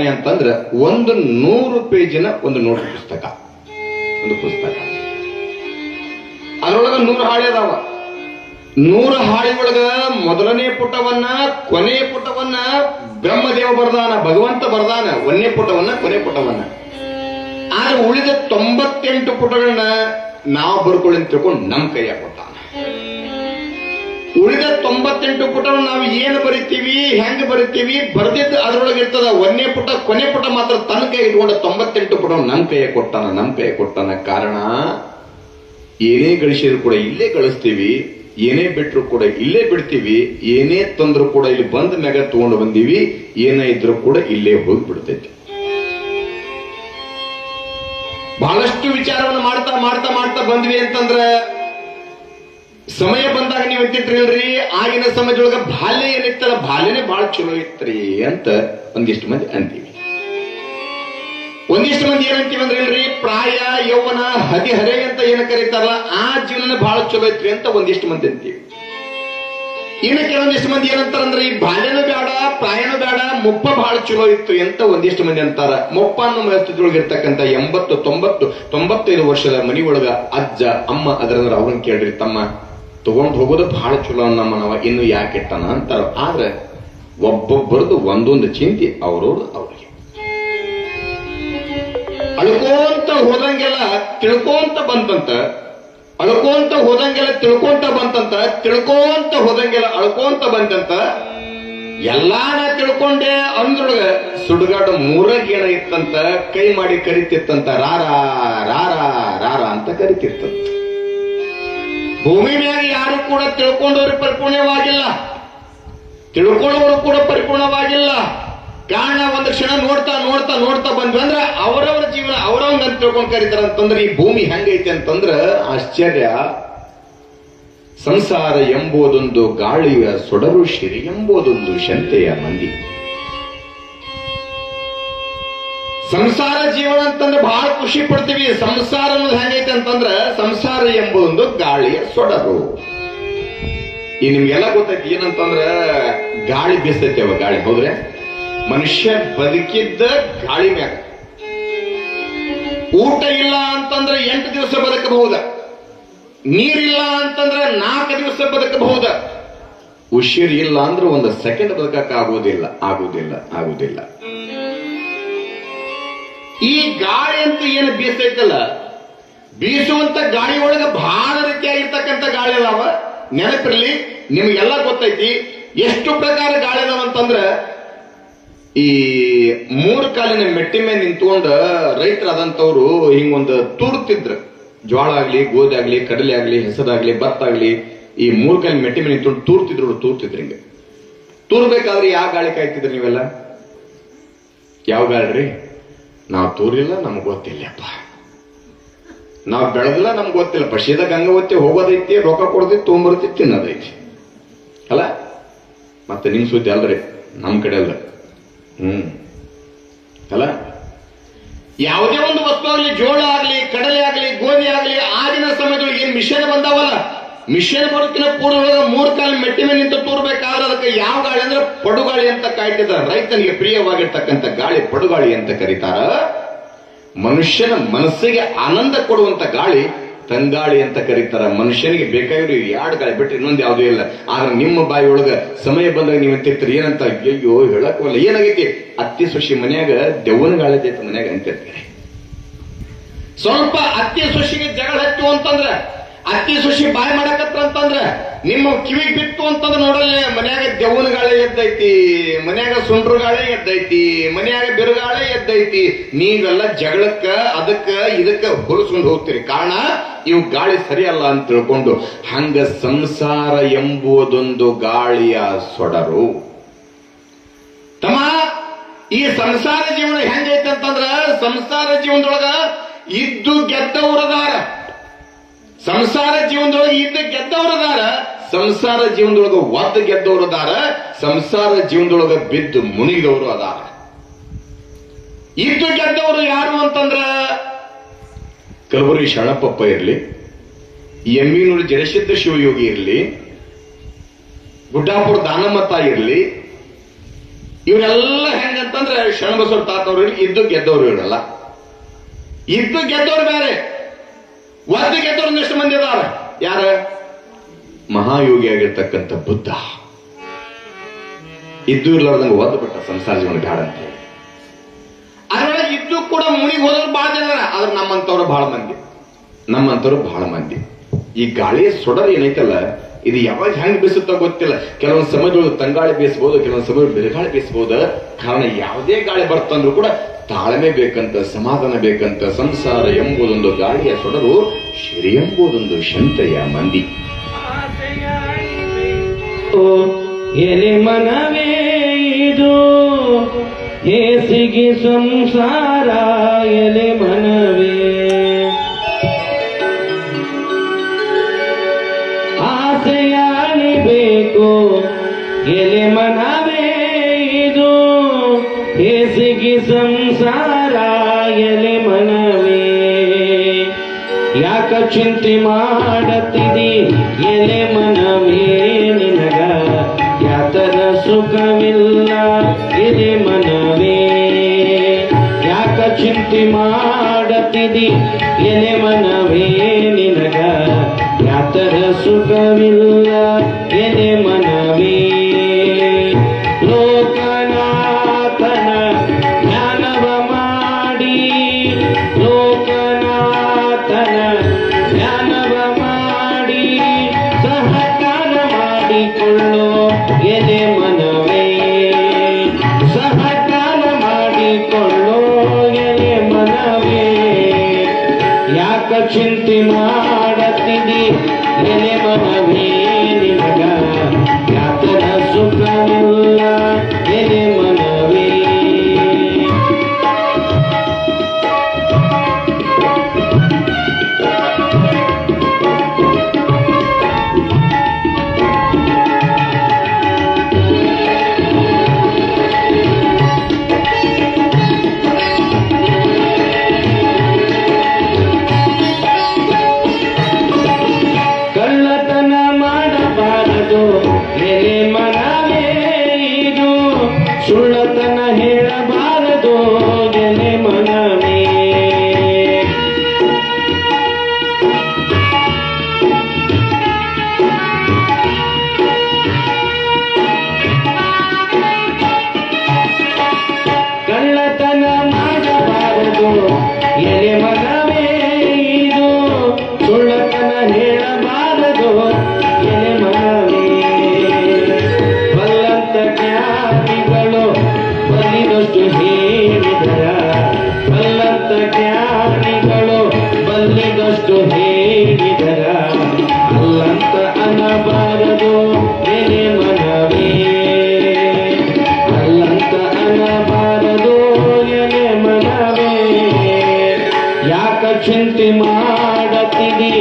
ಬರ್ದಾನೆ ಅಂತಂದ್ರ 100 ಪೇಜಿನ ಒಂದು ನೋಟ್ ಪುಸ್ತಕ, ಒಂದು ಪುಸ್ತಕ. ಅದರೊಳಗ 100 ಹಾಳಿ ಅದಾವ. 100 ಹಾಳಿ ಒಳಗ ಮೊದಲನೇ ಪುಟವನ್ನ ಕೊನೆಯ ಪುಟವನ್ನ ಬ್ರಹ್ಮದೇವ ಬರ್ದಾನ, ಭಗವಂತ ಬರ್ದಾನ, 1ನೇ ಪುಟವನ್ನ ಕೊನೆ ಪುಟವನ್ನ. ಆದ್ರೆ ಉಳಿದ 98 ಪುಟಗಳನ್ನ ನಾವು ಬರ್ಕೊಳ್ಳಿ ಅಂತ ತಿಳ್ಕೊಂಡು ನಮ್ ಕೈಯಾಗ ಕೊಟ್ಟಾನ. ಉಳಿದ 98 ಪುಟವನ್ನು ನಾವು ಏನು ಬರಿತೀವಿ, ಹೆಂಗ್ ಬರಿತೀವಿ, ಬರ್ದಿದ್ದು ಅದ್ರೊಳಗೆ ಇರ್ತದ. 1ನೇ ಪುಟ ಕೊನೆ ಪುಟ ಮಾತ್ರ ತನ್ನ ಕೈ ಇಟ್ಕೊಂಡ 98 ಪುಟವನ್ನು ನಮ್ ಕೈಯ ಕೊಟ್ಟಾನ. ಕಾರಣ ಏನೇ ಗಳಿಸಿದ್ರು ಕೂಡ ಇಲ್ಲೇ ಗಳಿಸ್ತೀವಿ, ಏನೇ ಬಿಟ್ರು ಕೂಡ ಇಲ್ಲೇ ಬಿಡ್ತೀವಿ, ಏನೇ ತಂದ್ರು ಕೂಡ ಇಲ್ಲಿ ಬಂದ ಮ್ಯಾಗ ತಗೊಂಡು ಬಂದೀವಿ, ಏನೇ ಇದ್ರು ಕೂಡ ಇಲ್ಲೇ ಹೋಗಿ ಬಿಡ್ತೈತಿ. ಬಹಳಷ್ಟು ವಿಚಾರವನ್ನು ಮಾಡ್ತಾ ಮಾಡ್ತಾ ಮಾಡ್ತಾ ಬಂದ್ವಿ ಅಂತಂದ್ರ ಸಮಯ ಬಂದಾಗ ನೀವು ಎತ್ತಿಟ್ರಿಲ್ರಿ, ಆಗಿನ ಸಮಯದೊಳಗ ಬಾಲ್ಯ ಏನಿತ್ತಲ್ಲ, ಬಾಲ್ಯನೇ ಬಹಳ ಚಲೋ ಇತ್ರಿ ಅಂತ ಒಂದಿಷ್ಟು ಮಂದಿ ಅಂತೀವಿ. ಒಂದಿಷ್ಟು ಮಂದಿ ಏನಂತೀವಿ ಅಂದ್ರೆ ಇಲ್ರಿ, ಪ್ರಾಯ ಯೌವನ ಹದಿಹರೆ ಅಂತ ಏನ ಕರೀತಾರಲ್ಲ, ಆ ಜೀವನ ಬಹಳ ಚಲೋ ಇತ್ರಿ ಅಂತ ಒಂದಿಷ್ಟು ಮಂದಿ ಅಂತೀವಿ. ಇನ್ನು ಕೆಲವೊಂದಿಷ್ಟು ಮಂದಿ ಏನಂತಾರಂದ್ರೆ, ಈ ಬಾಲ್ಯನೂ ಬೇಡ, ಪ್ರಾಯನೂ ಬೇಡ, ಮುಪ್ಪ ಬಹಳ ಚಲೋ ಇತ್ತು ಅಂತ ಒಂದಿಷ್ಟು ಮಂದಿ ಅಂತಾರ. ಮುಪ್ಪ ಅನ್ನೋ ಮನಸ್ಥಿತಿಯೊಳಗೆ ಇರ್ತಕ್ಕಂಥ 80, 90, 95 ವರ್ಷದ ಮನಿಯೊಳಗ ಅಜ್ಜ ಅಮ್ಮ ಅದರಂದ್ರೆ ಅವ್ರನ್ನ ಕೇಳ್ರಿ, ತಮ್ಮ ತಗೊಂಡು ಹೋಗೋದು ಬಹಳ ಚಲೋ ನಮ್ಮನವ, ಇನ್ನು ಯಾಕೆ ಇಟ್ಟನ ಅಂತಾರ. ಆದ್ರೆ ಒಬ್ಬೊಬ್ಬರದು ಒಂದೊಂದು ಚಿಂತೆ ಅವ್ರವ್ರು ಅವ್ರಿಗೆ. ಅಳ್ಕೋಂತ ಹೋದಂಗೆಲ್ಲ ತಿಳ್ಕೋಂತ ಬಂತಂತ, ಅಳ್ಕೋಂತ ಹೋದಂಗೆಲ್ಲ ತಿಳ್ಕೊಂತ ಬಂತಂತ, ತಿಳ್ಕೋಂತ ಹೋದಂಗೆಲ್ಲ ಅಳ್ಕೋಂತ ಬಂತಂತ. ಎಲ್ಲಾನ ತಿಳ್ಕೊಂಡೆ ಅಂದ್ರೊಳಗ ಸುಡುಗಾಡ 3 ಗೇಣ ಇತ್ತಂತ, ಕೈ ಮಾಡಿ ಕರಿತಿತ್ತಂತ, ರಾರ ರಾರ ರಾರ ಅಂತ ಕರಿತಿರ್ತಂತ. ಭೂಮಿ ಮ್ಯಾಗ ಯಾರು ಕೂಡ ತಿಳ್ಕೊಂಡವ್ರು ಪರಿಪೂರ್ಣವಾಗಿಲ್ಲ, ತಿಳ್ಕೊಳ್ಳೋರು ಕೂಡ ಪರಿಪೂರ್ಣವಾಗಿಲ್ಲ. ಕಾರಣ ಒಂದು ಕ್ಷಣ ನೋಡ್ತಾ ನೋಡ್ತಾ ನೋಡ್ತಾ ಬಂದ್ವಿ ಅಂದ್ರ ಅವರವರ ಜೀವನ ಅವರವಂಗ ಅಂತ ತಿಳ್ಕೊಂಡ್ ಕರೀತಾರ. ಅಂತಂದ್ರೆ ಈ ಭೂಮಿ ಹೆಂಗೈತೆ ಅಂತಂದ್ರ ಆಶ್ಚರ್ಯ. ಸಂಸಾರ ಎಂಬುದೊಂದು ಗಾಳಿಯ ಸೊಡರು, ಶಿರಿ ಎಂಬುದೊಂದು ಶಂತೆಯ ಮಂದಿ. ಸಂಸಾರ ಜೀವನ ಅಂತಂದ್ರೆ ಬಹಳ ಖುಷಿ ಪಡ್ತೀವಿ. ಸಂಸಾರ ಅನ್ನೋದು ಹೆಂಗೈತೆ ಅಂತಂದ್ರ, ಸಂಸಾರ ಎಂಬುದೊಂದು ಗಾಳಿಯ ಸೊಡರು. ಈ ನಿಮ್ಗೆಲ್ಲ ಗೊತ್ತೈತಿ ಏನಂತಂದ್ರ, ಗಾಳಿ ಬೀಸ್ತೈತಿ ಅವ ಗಾಳಿ. ಹೌದ್ರೆ, ಮನುಷ್ಯ ಬದುಕಿದ್ದ ಗಾಳಿ ಮ್ಯಾಗ. ಊಟ ಇಲ್ಲ ಅಂತಂದ್ರೆ 8 ದಿವಸ ಬದುಕಬಹುದ, ನೀರಿಲ್ಲ ಅಂತಂದ್ರೆ 4 ದಿವಸ ಬದುಕಬಹುದ, ಉಸಿರು ಇಲ್ಲ ಅಂದ್ರೆ 1 ಸೆಕೆಂಡ್ ಬದುಕಕ್ಕೆ ಆಗುದಿಲ್ಲ. ಈ ಗಾಳಿ ಅಂತ ಏನು ಬೀಸೈತಲ್ಲ, ಬೀಸುವಂತ ಗಾಳಿ ಒಳಗ ಬಹಳ ರೀತಿಯಾಗಿರ್ತಕ್ಕಂಥ ಗಾಳಿ ಅದಾವ. ನೆನಪಿರ್ಲಿ, ನಿಮ್ಗೆಲ್ಲ ಗೊತ್ತೈತಿ ಎಷ್ಟು ಪ್ರಕಾರ ಗಾಳಿ ಅದಾವ ಅಂತಂದ್ರ, ಈ 3 ಕಾಲಿನ ಮೆಟ್ಟಿ ಮೇಲೆ ನಿಂತ್ಕೊಂಡ ರೈತರಾದಂತವ್ರು ಹಿಂಗೊಂದು ತೂರ್ತಿದ್ರು. ಜ್ವಾಳ ಆಗ್ಲಿ, ಗೋಧಿ ಆಗ್ಲಿ, ಕಡಲೆ ಆಗ್ಲಿ, ಹೆಸರಾಗ್ಲಿ, ಭತ್ತ ಆಗ್ಲಿ, ಈ 3 ಕಾಲಿನ ಮೆಟ್ಟಿ ಮೇಲೆ ನಿಂತ್ಕೊಂಡು ತೂರ್ತಿದ್ರು. ಹಿಂಗೆ ತೂರ್ಬೇಕಾದ್ರೆ ಯಾವ ಗಾಳಿ ಕಾಯ್ತಿದ್ರಿ ನೀವೆಲ್ಲ? ಯಾವ ಗಾಳಿ? ನಾವು ತೂರಿಲ್ಲ, ನಮ್ಗೆ ಗೊತ್ತಿಲ್ಲಪ್ಪ. ನಾವು ಬೆಳೆದಿಲ್ಲ, ನಮ್ಗೆ ಗೊತ್ತಿಲ್ಲಪ್ಪ. ಶೀದ ಗಂಗಾವತಿ ಹೋಗೋದೈತಿ, ರೊಕ್ಕ ಕೊಡದೈತಿ, ತೊಗೊಂಬರ್ತೈತಿ, ತಿನ್ನೋದೈತಿ ಅಲ್ಲ. ಮತ್ತೆ ನಿಮ್ ಸುದ್ದಿ ಅಲ್ರಿ, ನಮ್ ಕಡೆ ಅಲ್ಲ. ಅಲ್ಲ, ಯಾವುದೇ ಒಂದು ವಸ್ತು ಆಗ್ಲಿ, ಜೋಳ ಆಗ್ಲಿ, ಕಡಲೆ ಆಗ್ಲಿ, ಗೋಧಿ ಆಗ್ಲಿ, ಆಗಿನ ಸಮಯದೊಳಗೆ ಏನ್ ಮಿಷನ್ ಬಂದಾವಲ್ಲ, ಮಿಷನ್ ಬರೋಕಿನ ಪೂರ್ವ 3 ಕಾಲ ಮೆಟ್ಟಿ ಮೇಲೆ ನಿಂತು ತೂರ್ಬೇಕಾದ್ರೆ ಅದಕ್ಕೆ ಯಾವ ಗಾಳಿ ಅಂದ್ರೆ ಪಡುಗಾಳಿ ಅಂತ ಕಾಯ್ತಿದ್ದಾರೆ. ರೈತನಿಗೆ ಪ್ರಿಯವಾಗಿರ್ತಕ್ಕಂಥ ಗಾಳಿ ಪಡುಗಾಳಿ ಅಂತ ಕರೀತಾರ. ಮನುಷ್ಯನ ಮನಸ್ಸಿಗೆ ಆನಂದ ಕೊಡುವಂತ ಗಾಳಿ ತಂಗಾಳಿ ಅಂತ ಕರೀತಾರ. ಮನುಷ್ಯನಿಗೆ ಬೇಕಾಗಿರೋ 2 ಗಾಳಿ ಬಿಟ್ಟರೆ ಇನ್ನೊಂದು ಯಾವುದೂ ಇಲ್ಲ. ಆದ್ರೆ ನಿಮ್ಮ ಬಾಯಿ ಒಳಗ ಸಮಯ ಬಂದಾಗ ನೀವು ಅಂತಿರ್ತೀರಿ ಏನಂತ, ಅಯ್ಯೋ ಹೇಳಕ್ಕಲ್ಲ, ಏನಾಗೈತಿ, ಅತ್ತಿ ಸೊಸಿ ಮನ್ಯಾಗ ದೆವ್ವನ ಗಾಳಿ ಐತಿ ಮನ್ಯಾಗ ಅಂತಿರ್ತೀರಿ. ಸ್ವಲ್ಪ ಅತ್ತಿ ಸೊಸಿಗೆ ಜಗಳ ಹತ್ತು ಅಂತಂದ್ರ, ಅತ್ತಿ ಸೊಸಿ ಬಾಯಿ ಮಾಡಕತ್ರ ಅಂತಂದ್ರ, ನಿಮ್ಮ ಕಿವಿಗೆ ಬಿತ್ತು ಅಂತಂದ್ರೆ ನೋಡಲ್ಲ, ಮನ್ಯಾಗ ದೆವ್ವನ ಗಾಳಿ ಎದ್ದೈತಿ, ಮನ್ಯಾಗ ಸುಂಡ್ರ ಗಾಳಿ ಎದ್ದೈತಿ, ಮನ್ಯಾಗ ಬಿರುಗಾಳಿ ಎದ್ದೈತಿ. ನೀವೆಲ್ಲ ಜಗಳಕ್ಕ ಅದಕ್ಕ ಇದಕ್ಕ ಹೊಲಸ್ಕೊಂಡು ಹೋಗ್ತೀರಿ. ಕಾರಣ ಇವು ಗಾಳಿ ಸರಿಯಲ್ಲ ಅಂತ ತಿಳ್ಕೊಂಡು. ಹಂಗ ಸಂಸಾರ ಎಂಬುದೊಂದು ಗಾಳಿಯ ಸೊಡರು. ತಮ್ಮ, ಈ ಸಂಸಾರ ಜೀವನ ಹೆಂಗೈತೆ ಅಂತಂದ್ರ, ಸಂಸಾರ ಜೀವನದೊಳಗ ಇದ್ದು ಗೆದ್ದವರದಾರ, ಸಂಸಾರ ಜೀವನದೊಳಗೆ ಇದ್ದ ಗೆದ್ದವರದಾರ, ಸಂಸಾರ ಜೀವನದೊಳಗ ಒದ್ದು ಗೆದ್ದವರದಾರ, ಸಂಸಾರ ಜೀವನದೊಳಗ ಬಿದ್ದು ಮುನಿಗಿದವರು ಅದಾರ. ಇದ್ದು ಗೆದ್ದವರು ಯಾರು ಅಂತಂದ್ರ, ಕಲಬುರಗಿ ಶರಣಪ್ಪಪ್ಪ ಇರ್ಲಿ, ಎಮ್ಮಿನೂರು ಜಡಸಿದ್ದ ಶಿವಯೋಗಿ ಇರ್ಲಿ, ಗುಡ್ಡಾಪುರ ದಾನಮತ ಇರ್ಲಿ, ಇವರೆಲ್ಲ ಹೆಂಗಂತ ಅಂತಂದ್ರೆ ಶರಣಬಸವ ತಾತವ್ರು ಇದ್ದು ಗೆದ್ದವ್ರು ಇರಲ್ಲ. ಇದ್ದು ಗೆದ್ದವ್ರು ಬೇರೆ, ಒದ್ದು ಗೆದ್ದವ್ರು ಎಷ್ಟು ಮಂದಿ ಅದಾರ. ಯಾರ? ಮಹಾಯೋಗಿ ಆಗಿರ್ತಕ್ಕಂಥ ಬುದ್ಧ ಇದ್ದು ಇರ್ಲಾರ್ದಂಗ ಒದ್ದು ಬಿಟ್ಟ ಸಂಸಾರ ಜೀವನ ಬೇಡ ಅಂತ ಹೇಳಿ. ಅದರೊಳಗೆ ಇದ್ದು ಕೂಡ ಮುನಿಗೆ ಹೋದವ್ರು ಬಹಳ ಜನ, ಆದ್ರೆ ನಮ್ಮಂತವ್ರು ಬಹಳ ಮಂದಿ. ಈ ಗಾಳಿ ಸೊಡರ್ ಏನೈತಲ್ಲ, ಇದು ಯಾವಾಗ ಹೆಂಗ್ ಬೀಸುತ್ತೋ ಗೊತ್ತಿಲ್ಲ. ಕೆಲವೊಂದು ಸಮಯದೊಳಗೆ ತಂಗಾಳಿ ಬೀಸಬಹುದು, ಕೆಲವೊಂದು ಸಮಯ ಬಿರುಗಾಳಿ ಬೀಸಬಹುದು. ಕಾರಣ ಯಾವುದೇ ಗಾಳಿ ಬರ್ತಂದ್ರೂ ಕೂಡ ತಾಳ್ಮೆ ಬೇಕಂತ, ಸಮಾಧಾನ ಬೇಕಂತ. ಸಂಸಾರ ಎಂಬುದೊಂದು ಗಾಳಿಯ ಸೊಡರು, ಶಿರಿ ಎಂಬುದೊಂದು ಶಂತೆಯ ಮಂದಿ. ಎಲೆ ಮನವೇ ಇದು ಹೇಸಿಗೆ ಸಂಸಾರ, ಎಲೆ ಮನವೇ ಆಸೆಯಾಳಿಬೇಕು. ಎಲೆ ಮನವೇ ಇದು ಹೇಸಿಗೆ ಸಂಸಾರ, ಎಲೆ ಮನವೇ ಯಾಕ ಚಿಂತೆ ಮಾಡತ್ತಿದಿ ಎಲೆ ಮನವೇ, ನಿನಗ ಯಾತರ ಸುಖವಿಲ್ಲ ಎಲೆ ಮನವೇ. ಯಾಕ ಚಿಂತೆ ಮಾಡತ್ತಿದಿ ಎಲೆ ಮನವೇ, ನಿನಗ ಯಾತರ ಸುಖವಿಲ್ಲ ಎಲೆ ಮನವೇ. ಲೋಕನಾಥನ ಜ್ಞಾನವ ಮಾಡಿ, ಲೋಕನಾಥನ ಜ್ಞಾನವ ಮಾಡಿ, ಸಹಕಾರ ಮಾಡಿಕೊಳ್ಳೋ ಎಲೆ ಮನವೇ, ಸಹಕಾರ ಮಾಡಿಕೊಳ್ಳೋ ಎಲೆ ಮನವೇ. ಯಾಕ ಚಿಂತೆ ಮಾಡತ್ತಿದಿ ಎಲೆ ಮನವೇ, ನಿನಗ ಯಾತರ ಸುಖವಿಲ್ಲ ಎಲೆ ಮನವೇ. ಕಳ್ಳತನ ಮಾಡಬಾರದು ಎಲೆ ಮನವೇ ಇದು, ಸುಳ್ಳತನ ಹೇಳಬಾರದು ಎಲೆ ಮನವೇ. ಕಳ್ಳತನ ಮಾಡಬಾರದು ಎಲೆ ಮನವೇ ಇದು, ಸುಳ್ಳತನ ಹೇಳಬಾರದು ಎಲೆ ಮನವೇ. ಬಲ್ಲಂತ ಜ್ಞಾನಿಗಳು ಬಲ್ಲಿದಷ್ಟು ಹೇಳಿದರ, ಬಲ್ಲಂತ ಜ್ಞಾನಿಗಳು ಬಲ್ಲಿದಷ್ಟು ಹೇಳಿದರ, ಅಲ್ಲಂತ ಅನ್ನಬಾರದು ಎಲೆ ಮನವೇ, ಅಲ್ಲಂತ ಅನ್ನಬಾರದು ಎಲೆ ಮನವೇ. ಯಾಕ ಚಿಂತೆ ಮಾಡತ್ತಿದಿ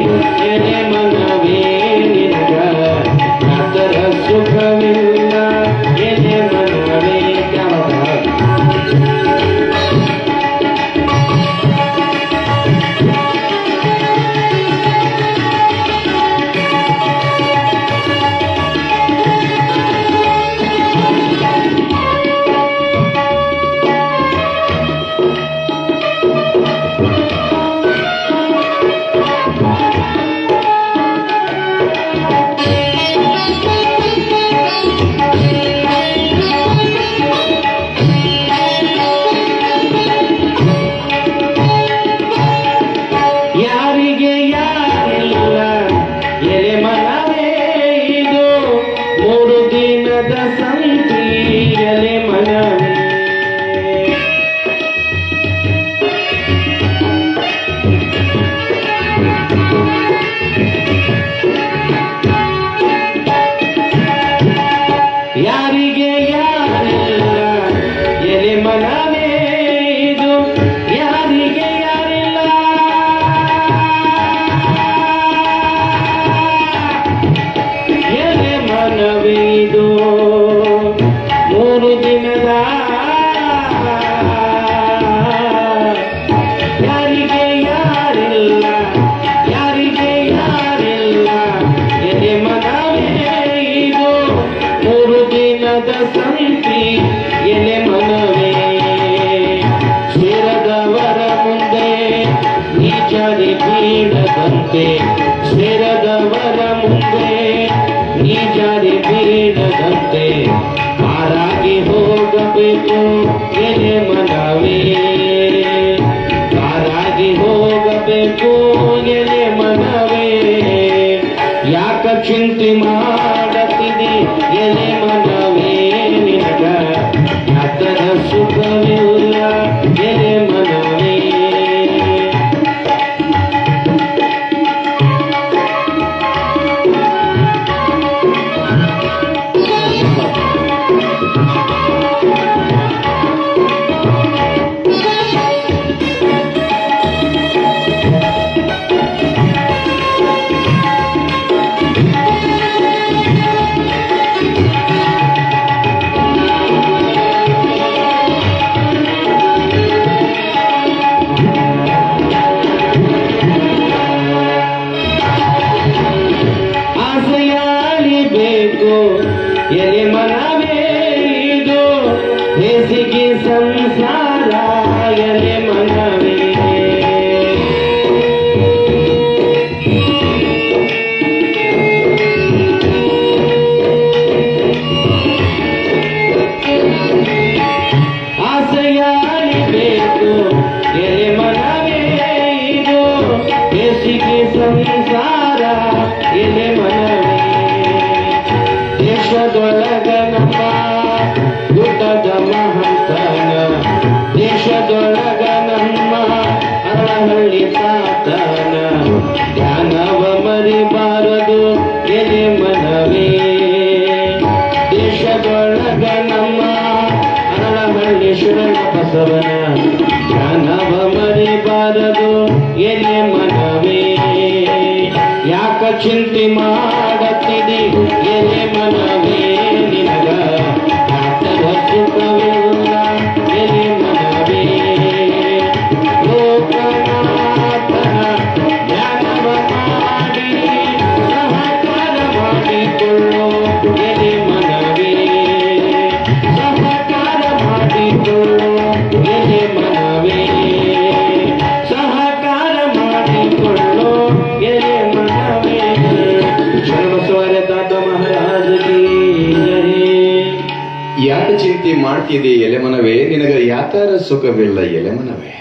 ಎಲೆ ಮನವೇ, ನಿನಗ ಯಾತರ ಸುಖವಿಲ್ಲ ಎಲೆ ಮನವೇ. ಯಾರಿಗೆ ಯಾರಿಲ್ಲ ಎಲೆ ಮನವೇ ಇದು, ಮೂರು ದಿನದ ಸಂತಿ ಎಲೆ ಮನವೇ. ಯಾರಿಗೆ ಯಾರಿಲ್ಲ ಎಲೆ ಮನವೇ ಇದು, ಯಾರಿಗೆ ಯಾರಿಲ್ಲ ಎಲೆ ಮನವೇ ಇದು. ಮೂರು ದಿನದ ಯಾರಿಗೆ ಯಾರಿಲ್ಲ, ಯಾರಿಗೆ ಯಾರಿಲ್ಲ ಎಲೆ ಮನವೇ ಇದು, ಮೂರು ದಿನದ ಸಂತಿ ಎಲೆ ಮನವೇ. ಜೊತೆ ಸೇರದವರ ಮುಂದೆ ನೀ ಜಾರಿ ಬೀಳದಂತೆ ಪಾರಾಗಿ ಹೋಗಬೇಕು ಎಲೆ ಮನವೇ, ಪಾರಾಗಿ ಹೋಗಬೇಕು ಎಲೆ ಮನವೇ. ಯಾಕ ಚಿಂತೆ ಮಾಡತಿದಿ ಎಲೆ ಮನವೇ, ನಿನಗ ಅದರ ಸುಖವಿಲ್ಲ ಎಲೆ ಮನವೇ. ಎಲೆ ಮನವೇ ಇದು ಬೇಸಿಗೆ ಸಂಸಾರ ಎಲೆ ಮನವೇ. ಆಸೆಯಾಗಬೇಕು ಎಲೆ ಮನವೇ ಇದು ಬೇಸಿಗೆ ಸಂಸಾರ ಎಲೆ ಮನವೇ. ದೇಶದೊಳಗ ನಮ್ಮ ಗುಡ್ಡದ ಮಹಂತನ, ದೇಶದೊಳಗ ನಮ್ಮ ಅರಹಳ್ಳಿ ತಾತನ ಧ್ಯಾನವ ಮರಿಬಾರದು ಎಲೆ ಮನವೇ. ದೇಶದೊಳಗ ನಮ್ಮ ಅರಹಳ್ಳಿ ಶರಣ ಬಸವನ ಧ್ಯಾನವ ಮರಿಬಾರದು ಎಲೆ ಮನವೇ. ಯಾಕ ಚಿಂತೆ ಮಾಡತಿದಿ ಎಲೆ ಮನವೇ, ನಿನಗ ಆಟದ ಸುಖವಿಲ್ಲ ಎಲೆ ಮನವೇ. ಲೋಕನಾಥನ ಜ್ಞಾನವ ಮಾಡಿ ಸಹಕಾರ ಮಾಡಿಕೊಳ್ಳೋ ಎಲೆ ಮನವೇ, ಸಹಕಾರ ಮಾಡಿಕೊಳ್ಳೋ ಎಲೆ ಮನವೇ, ಸಹಕಾರ ಮಾಡಿಕೊಳ್ಳೋ ಎಲೆ ಮನವೇ. ಶರಣಬಸವರ ತಾತ ಮಹಾರಾಜ ಕೀ ಜೈ. ಯಾಕ ಚಿಂತೆ ಮಾಡ್ತಿದ್ದಿ ಎಲೆ ಮನವೇ, ನಿನಗ ಯಾತರ ಸುಖವಿಲ್ಲ ಎಲೆ ಮನವೇ.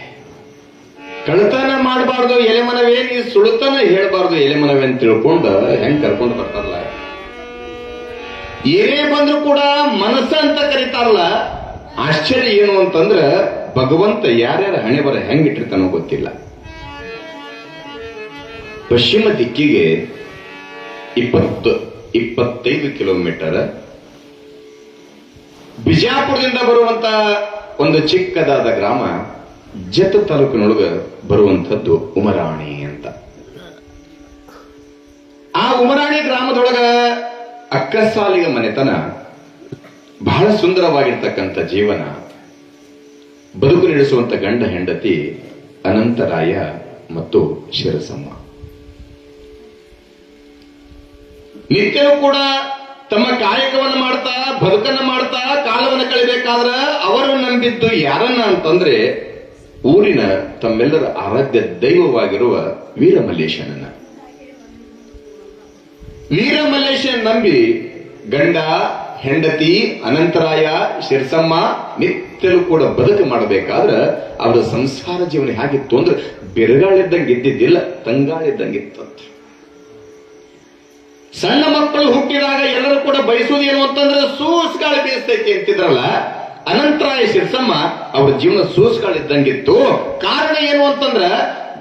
ಕಳ್ತನ ಮಾಡಬಾರ್ದು ಎಲೆ ಮನವೇ, ನೀ ಸುಳ್ತನ ಹೇಳ್ಬಾರ್ದು ಎಲೆ ಮನವೇ ಅಂತ ತಿಳ್ಕೊಂಡ ಹೆಂಗ್ ಕರ್ಕೊಂಡು ಬರ್ತಾರಲ್ಲ. ಏನೇ ಬಂದ್ರು ಕೂಡ ಮನಸ್ಸ ಅಂತ ಕರೀತಾರಲ್ಲ. ಆಶ್ಚರ್ಯ ಏನು ಅಂತಂದ್ರ ಭಗವಂತ ಯಾರ್ಯಾರ ಹಣೆ ಬರ ಹೆಂಗಿಟ್ಟಿರ್ತಾನೋ ಗೊತ್ತಿಲ್ಲ. ಪಶ್ಚಿಮ ದಿಕ್ಕಿಗೆ 20-25 ಕಿಲೋಮೀಟರ್ ಬಿಜಾಪುರದಿಂದ ಬರುವಂತ ಒಂದು ಚಿಕ್ಕದಾದ ಗ್ರಾಮ ಜತ್ ತಾಲೂಕಿನೊಳಗ ಬರುವಂತದ್ದು ಉಮರಾಣಿ ಅಂತ. ಆ ಉಮರಾಣಿ ಗ್ರಾಮದೊಳಗ ಅಕ್ಕಸಾಲಿಗ ಮನೆತನ, ಬಹಳ ಸುಂದರವಾಗಿರ್ತಕ್ಕಂಥ ಜೀವನ, ಬದುಕು ನಡೆಸುವಂತ ಗಂಡ ಹೆಂಡತಿ ಅನಂತರಾಯ ಮತ್ತು ಶಿರಸಮ್ಮ. ನಿತ್ಯವೂ ಕೂಡ ತಮ್ಮ ಕಾಯಕವನ್ನು ಮಾಡ್ತಾ ಬದುಕನ್ನ ಮಾಡ್ತಾ ಕಾಲವನ್ನು ಕಳಿಬೇಕಾದ್ರ ಅವರು ನಂಬಿದ್ದು ಯಾರನ್ನ ಅಂತಂದ್ರೆ ಊರಿನ ತಮ್ಮೆಲ್ಲರ ಆರಾಧ್ಯ ದೈವವಾಗಿರುವ ವೀರಮಲ್ಲೇಶನನ್ನ. ವೀರಮಲ್ಲೇಶನ್ ನಂಬಿ ಗಂಡ ಹೆಂಡತಿ ಅನಂತರಾಯ ಶಿರಸಮ್ಮ ನಿತ್ಯಲೂ ಕೂಡ ಬದುಕು ಮಾಡಬೇಕಾದ್ರ ಅವರ ಸಂಸಾರ ಜೀವನ ಹೇಗಿತ್ತು ಅಂದ್ರೆ ಬಿರುಗಾಳಿದ್ದಂಗೆ ಇದ್ದಿದ್ದಿಲ್ಲ, ತಂಗಾಳಿದ್ದಂಗಿತ್ತು. ಸಣ್ಣ ಮಕ್ಕಳು ಹುಟ್ಟಿದಾಗ ಎಲ್ಲರೂ ಕೂಡ ಬಯಸುವುದು ಏನು ಅಂತಂದ್ರೆ ಸೂಸ್ಗಾಳಿ ಬೀಸ್ತೈತಿ ಅಂತಿದ್ರಲ್ಲ. ಅನಂತರಾಯ ಶಿರಸಮ್ಮ ಅವ್ರ ಜೀವನ ಸೂಸ್ಗಾಳಿದ್ದಂಗಿತ್ತು. ಕಾರಣ ಏನು ಅಂತಂದ್ರ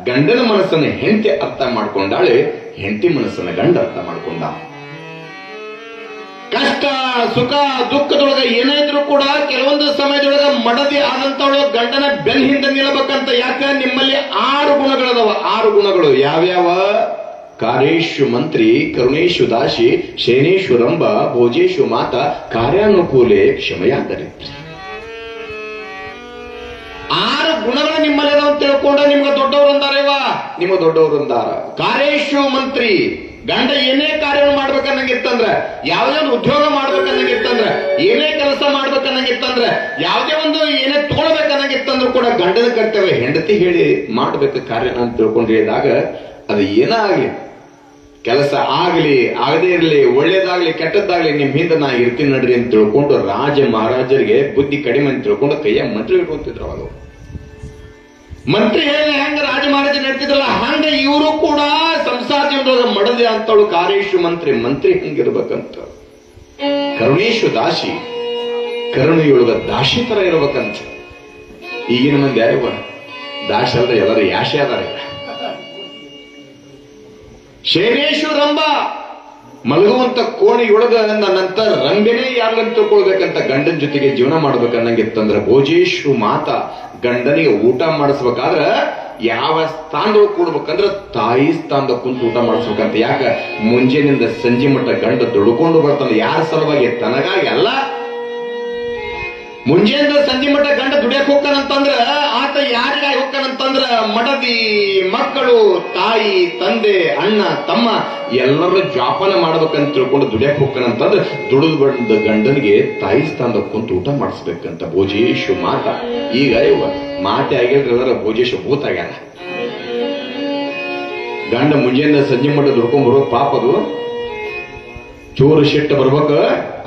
ಗಂಡನ ಮನಸ್ಸನ್ನ ಹೆಂಡತಿ ಅರ್ಥ ಮಾಡ್ಕೊಂಡಾಳೆ, ಹೆಂಡತಿ ಮನಸ್ಸನ್ನ ಗಂಡ ಅರ್ಥ ಮಾಡ್ಕೊಂಡ. ಕಷ್ಟ ಸುಖ ದುಃಖದೊಳಗ ಏನಾದ್ರೂ ಕೂಡ ಕೆಲವೊಂದು ಸಮಯದೊಳಗ ಮಡದಿ ಆದಂತವಳು ಗಂಡನ ಬೆನ್ ಹಿಂದೆ ನಿಲ್ಲಬೇಕಂತ. ಯಾಕ? ನಿಮ್ಮಲ್ಲಿ 6 ಗುಣಗಳದವ. 6 ಗುಣಗಳು ಯಾವ್ಯಾವ? ಕಾರೇಶು ಮಂತ್ರಿ, ಕರುಣೇಶು ದಾಸಿ, ಶೇನೇಶು ರಂಭ, ಭೋಜೇಶು ಮಾತಾ, ಕಾರ್ಯಾನುಕೂಲೆ ಕ್ಷಮಯಾ ದರಿದ್ರಿ. 6 ಗುಣಗಳು ನಿಮ್ಮಲ್ಲಿ ಅದಾವ ಅಂತ ತಿಳ್ಕೊಂಡ ನಿಮ್ಗೆ ದೊಡ್ಡವರು ಅಂದಾರೇವ, ನಿಮ್ಗೆ ದೊಡ್ಡವರು ಅಂದಾರ. ಕಾರೇಶು ಮಂತ್ರಿ, ಗಂಡ ಏನೇ ಕಾರ್ಯವನ್ನು ಮಾಡ್ಬೇಕನ್ನಂಗಿತ್ತಂದ್ರ, ಯಾವುದೇ ಒಂದು ಉದ್ಯೋಗ ಮಾಡ್ಬೇಕನ್ನಂಗಿತ್ತಂದ್ರ, ಏನೇ ಕೆಲಸ ಮಾಡ್ಬೇಕನ್ನಂಗಿತ್ತಂದ್ರ, ಯಾವುದೇ ಒಂದು ಏನೇ ತಗೊಳ್ಬೇಕನ್ನಂಗಿತ್ತಂದ್ರೂ ಕೂಡ ಗಂಡನ ಕರ್ತವ್ಯ ಹೆಂಡತಿ ಹೇಳಿ ಮಾಡ್ಬೇಕು ಕಾರ್ಯ ಅಂತ ತಿಳ್ಕೊಂಡು ಹೇಳಿದಾಗ ಅದು ಏನಾಗ್ಲಿ, ಕೆಲಸ ಆಗಲಿ ಆಗದೇ ಇರಲಿ, ಒಳ್ಳೇದಾಗ್ಲಿ ಕೆಟ್ಟದ್ದಾಗ್ಲಿ, ನಿಮ್ ಹಿಂದೆ ನಾ ಇರ್ತೀನಿ ನಡ್ರಿ ಅಂತ ತಿಳ್ಕೊಂಡು ರಾಜ ಮಹಾರಾಜರಿಗೆ ಬುದ್ಧಿ ಕಡಿಮೆ ಅಂತ ತಿಳ್ಕೊಂಡು ಕೈಯ ಮಂತ್ರಿ ಇಟ್ಕೊಂತಿದ್ರು. ಅವಾಗ ಮಂತ್ರಿ ಹೇಳಿ ಹೆಂಗ ರಾಜ ಮಹಾರಾಜ ನಡ್ತಿದ್ರಲ್ಲ ಹಂಗ ಇವರು ಕೂಡ ಸಂಸಾರ ಜೀವನದೊಳಗ ಮಡದೆ ಅಂತವಳು ಕಾರೇಶು ಮಂತ್ರಿ. ಮಂತ್ರಿ ಹೆಂಗಿರ್ಬೇಕಂತ, ಕರುಣೇಶು ದಾಸಿ, ಕರುಣೆಯೊಳಗ ದಾಸಿ ತರ ಇರ್ಬೇಕಂತ. ಈಗಿನ ಮಂದಿ ಯಾರಿವ ದಾಸಿ ಅಲ್ದ ಎಲ್ಲರೂ ಯಾಶೆ ಅದಾರ. ಶೇನೇಶು ರಂಭ, ಮಲಗುವಂತ ಕೋಣೆಯೊಳಗ ನನ್ನಂತ ರಂಬೆನೇ ಯಾರ್ಗಂತ ತಿಳ್ಕೊಳ್ಬೇಕಂತ ಗಂಡನ ಜೊತೆಗೆ ಜೀವನ ಮಾಡ್ಬೇಕನ್ನಂಗಿತ್ತಂದ್ರ ಭೋಜೇಶು ಮಾತ, ಗಂಡನಿಗೆ ಊಟ ಮಾಡಿಸ್ಬೇಕಾದ್ರ ಯಾವ ಸ್ಥಾನದೊಳಗೆ ಕೂಡ್ಬೇಕಂದ್ರ ತಾಯಿ ಸ್ಥಾನದ ಕುಂತು ಊಟ ಮಾಡಿಸ್ಬೇಕಂತ. ಯಾಕ ಮುಂಜಾನಿಂದ ಸಂಜೆ ಮಟ್ಟ ಗಂಡ ದುಡ್ಕೊಂಡು ಬರ್ತಾನೆ, ಯಾರ ಸಲುವಾಗಿ? ತನಗಾಗಿ ಅಲ್ಲ. ಮುಂಜಾನಿಂದ ಸಂಜೆ ಮಟ್ಟ ಗಂಡ ದುಡಿಯಕ್ ಹೋಗ್ತಾನಂತಂದ್ರ ಆತ ಯಾರಿಗಾಗಿ ಹೋಗ್ತಾನಂತಂದ್ರ ಮಡದಿ, ಮಕ್ಕಳು, ತಾಯಿ, ತಂದೆ, ಅಣ್ಣ, ತಮ್ಮ ಎಲ್ಲರೂ ಜಾಪನ ಮಾಡ್ಬೇಕಂತ ತಿಳ್ಕೊಂಡು ದುಡಿಯಕ್ ಹೋಗ್ತಾನಂತಂದ್ರ ದುಡಿದು ಬಂದ ಗಂಡನಿಗೆ ತಾಯಿ ಸ್ಥಾನದ ಕುಂತು ಊಟ ಮಾಡಿಸ್ಬೇಕಂತ. ಭೋಜೇಶು ಮಾತ. ಈಗ ಇವ ಮಾತೆ ಆಗಿಲ್ರಿ, ಎಲ್ಲರ ಭೋಜೇಶು ಭೂತ ಆಗ್ಯಾರ. ಗಂಡ ಮುಂಜಾನಿಂದ ಸಂಜೆ ಮಟ್ಟ ದುಡ್ಕೊಂಡ್ ಬರೋ ಪಾಪದು ಚೂರು ಶಿಟ್ಟ ಬರ್ಬೇಕ,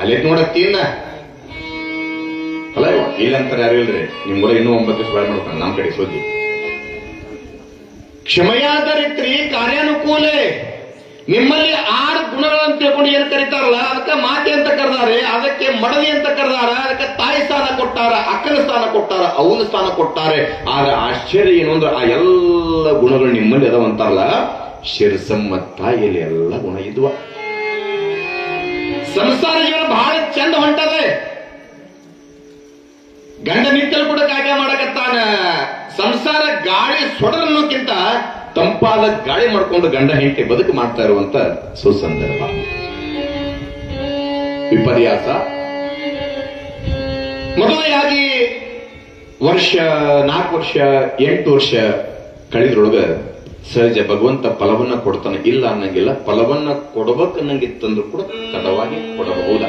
ಅಲ್ಲೇ ನೋಡತ್ತೀನ ಅಲ್ಲ. ಇಲ್ಲಂತಾರೆ ಯಾರು ಇಲ್ರಿ, ನಿಮ್ಗೂಡ ಇನ್ನೂ 9 ದಿವಸ ಬಾಳ್ ಮಾಡ್ತಾನೆ ನಮ್ ಕಡೆ ಸುದ್ದಿ. ಕ್ಷಮಯಾದರಿತ್ರಿ ಕಾರ್ಯಾನುಕೂಲೆ, ನಿಮ್ಮಲ್ಲಿ 6 ಗುಣಗಳಂತ ತಿಳ್ಕೊಂಡು ಏನ್ ಕರೀತಾರಲ್ಲ ಅದಕ್ಕೆ ಮಾತೆ ಅಂತ ಕರೆದಾರೆ, ಅದಕ್ಕೆ ಮಡದಿ ಅಂತ ಕರೆದಾರ, ಅದಕ್ಕೆ ತಾಯಿ ಸ್ಥಾನ ಕೊಟ್ಟಾರ, ಅಕ್ಕನ ಸ್ಥಾನ ಕೊಟ್ಟಾರ, ಅವನ ಸ್ಥಾನ ಕೊಟ್ಟಾರೆ. ಆದ್ರೆ ಆಶ್ಚರ್ಯ ಏನು ಅಂದ್ರೆ ಆ ಎಲ್ಲ ಗುಣಗಳು ನಿಮ್ಮಲ್ಲಿ ಅದಾವಂತಾರಲ್ಲ, ಶಿರಸಮ್ಮ ತಾಯಿಯಲ್ಲಿ ಎಲ್ಲ ಗುಣ ಇದ್ವ. ಸಂಸಾರ ಜೀವನ ಬಹಳ ಚಂದ ಹೊಂಟದೆ. ಗಂಡ ನಿಂತಲ್ಲಿ ಕೂಡ ಕಾಯ್ದೆ ಮಾಡಕತ್ತಾನ. ಸಂಸಾರ ಗಾಳಿ ಸೊಡರನ್ನೋಕ್ಕಿಂತ ತಂಪಾದ ಗಾಳಿ ಮಾಡ್ಕೊಂಡು ಗಂಡ ಹೆಂಡತಿ ಬದುಕು ಮಾಡ್ತಾ ಇರುವಂತ ಸುಸಂದರ್ಭ. ವಿಪರ್ಯಾಸ. ಮದುವೆಯಾಗಿ 4 ವರ್ಷ 8 ವರ್ಷ ಕಳೆದ್ರೊಳಗ ಸಹಜ ಭಗವಂತ ಫಲವನ್ನ ಕೊಡ್ತಾನೆ, ಇಲ್ಲ ಅನ್ನಂಗಿಲ್ಲ. ಫಲವನ್ನ ಕೊಡಬೇಕನ್ನಂಗಿತ್ತಂದ್ರೂ ಕೂಡ ತಡವಾಗಿ ಕೊಡಬಹುದ.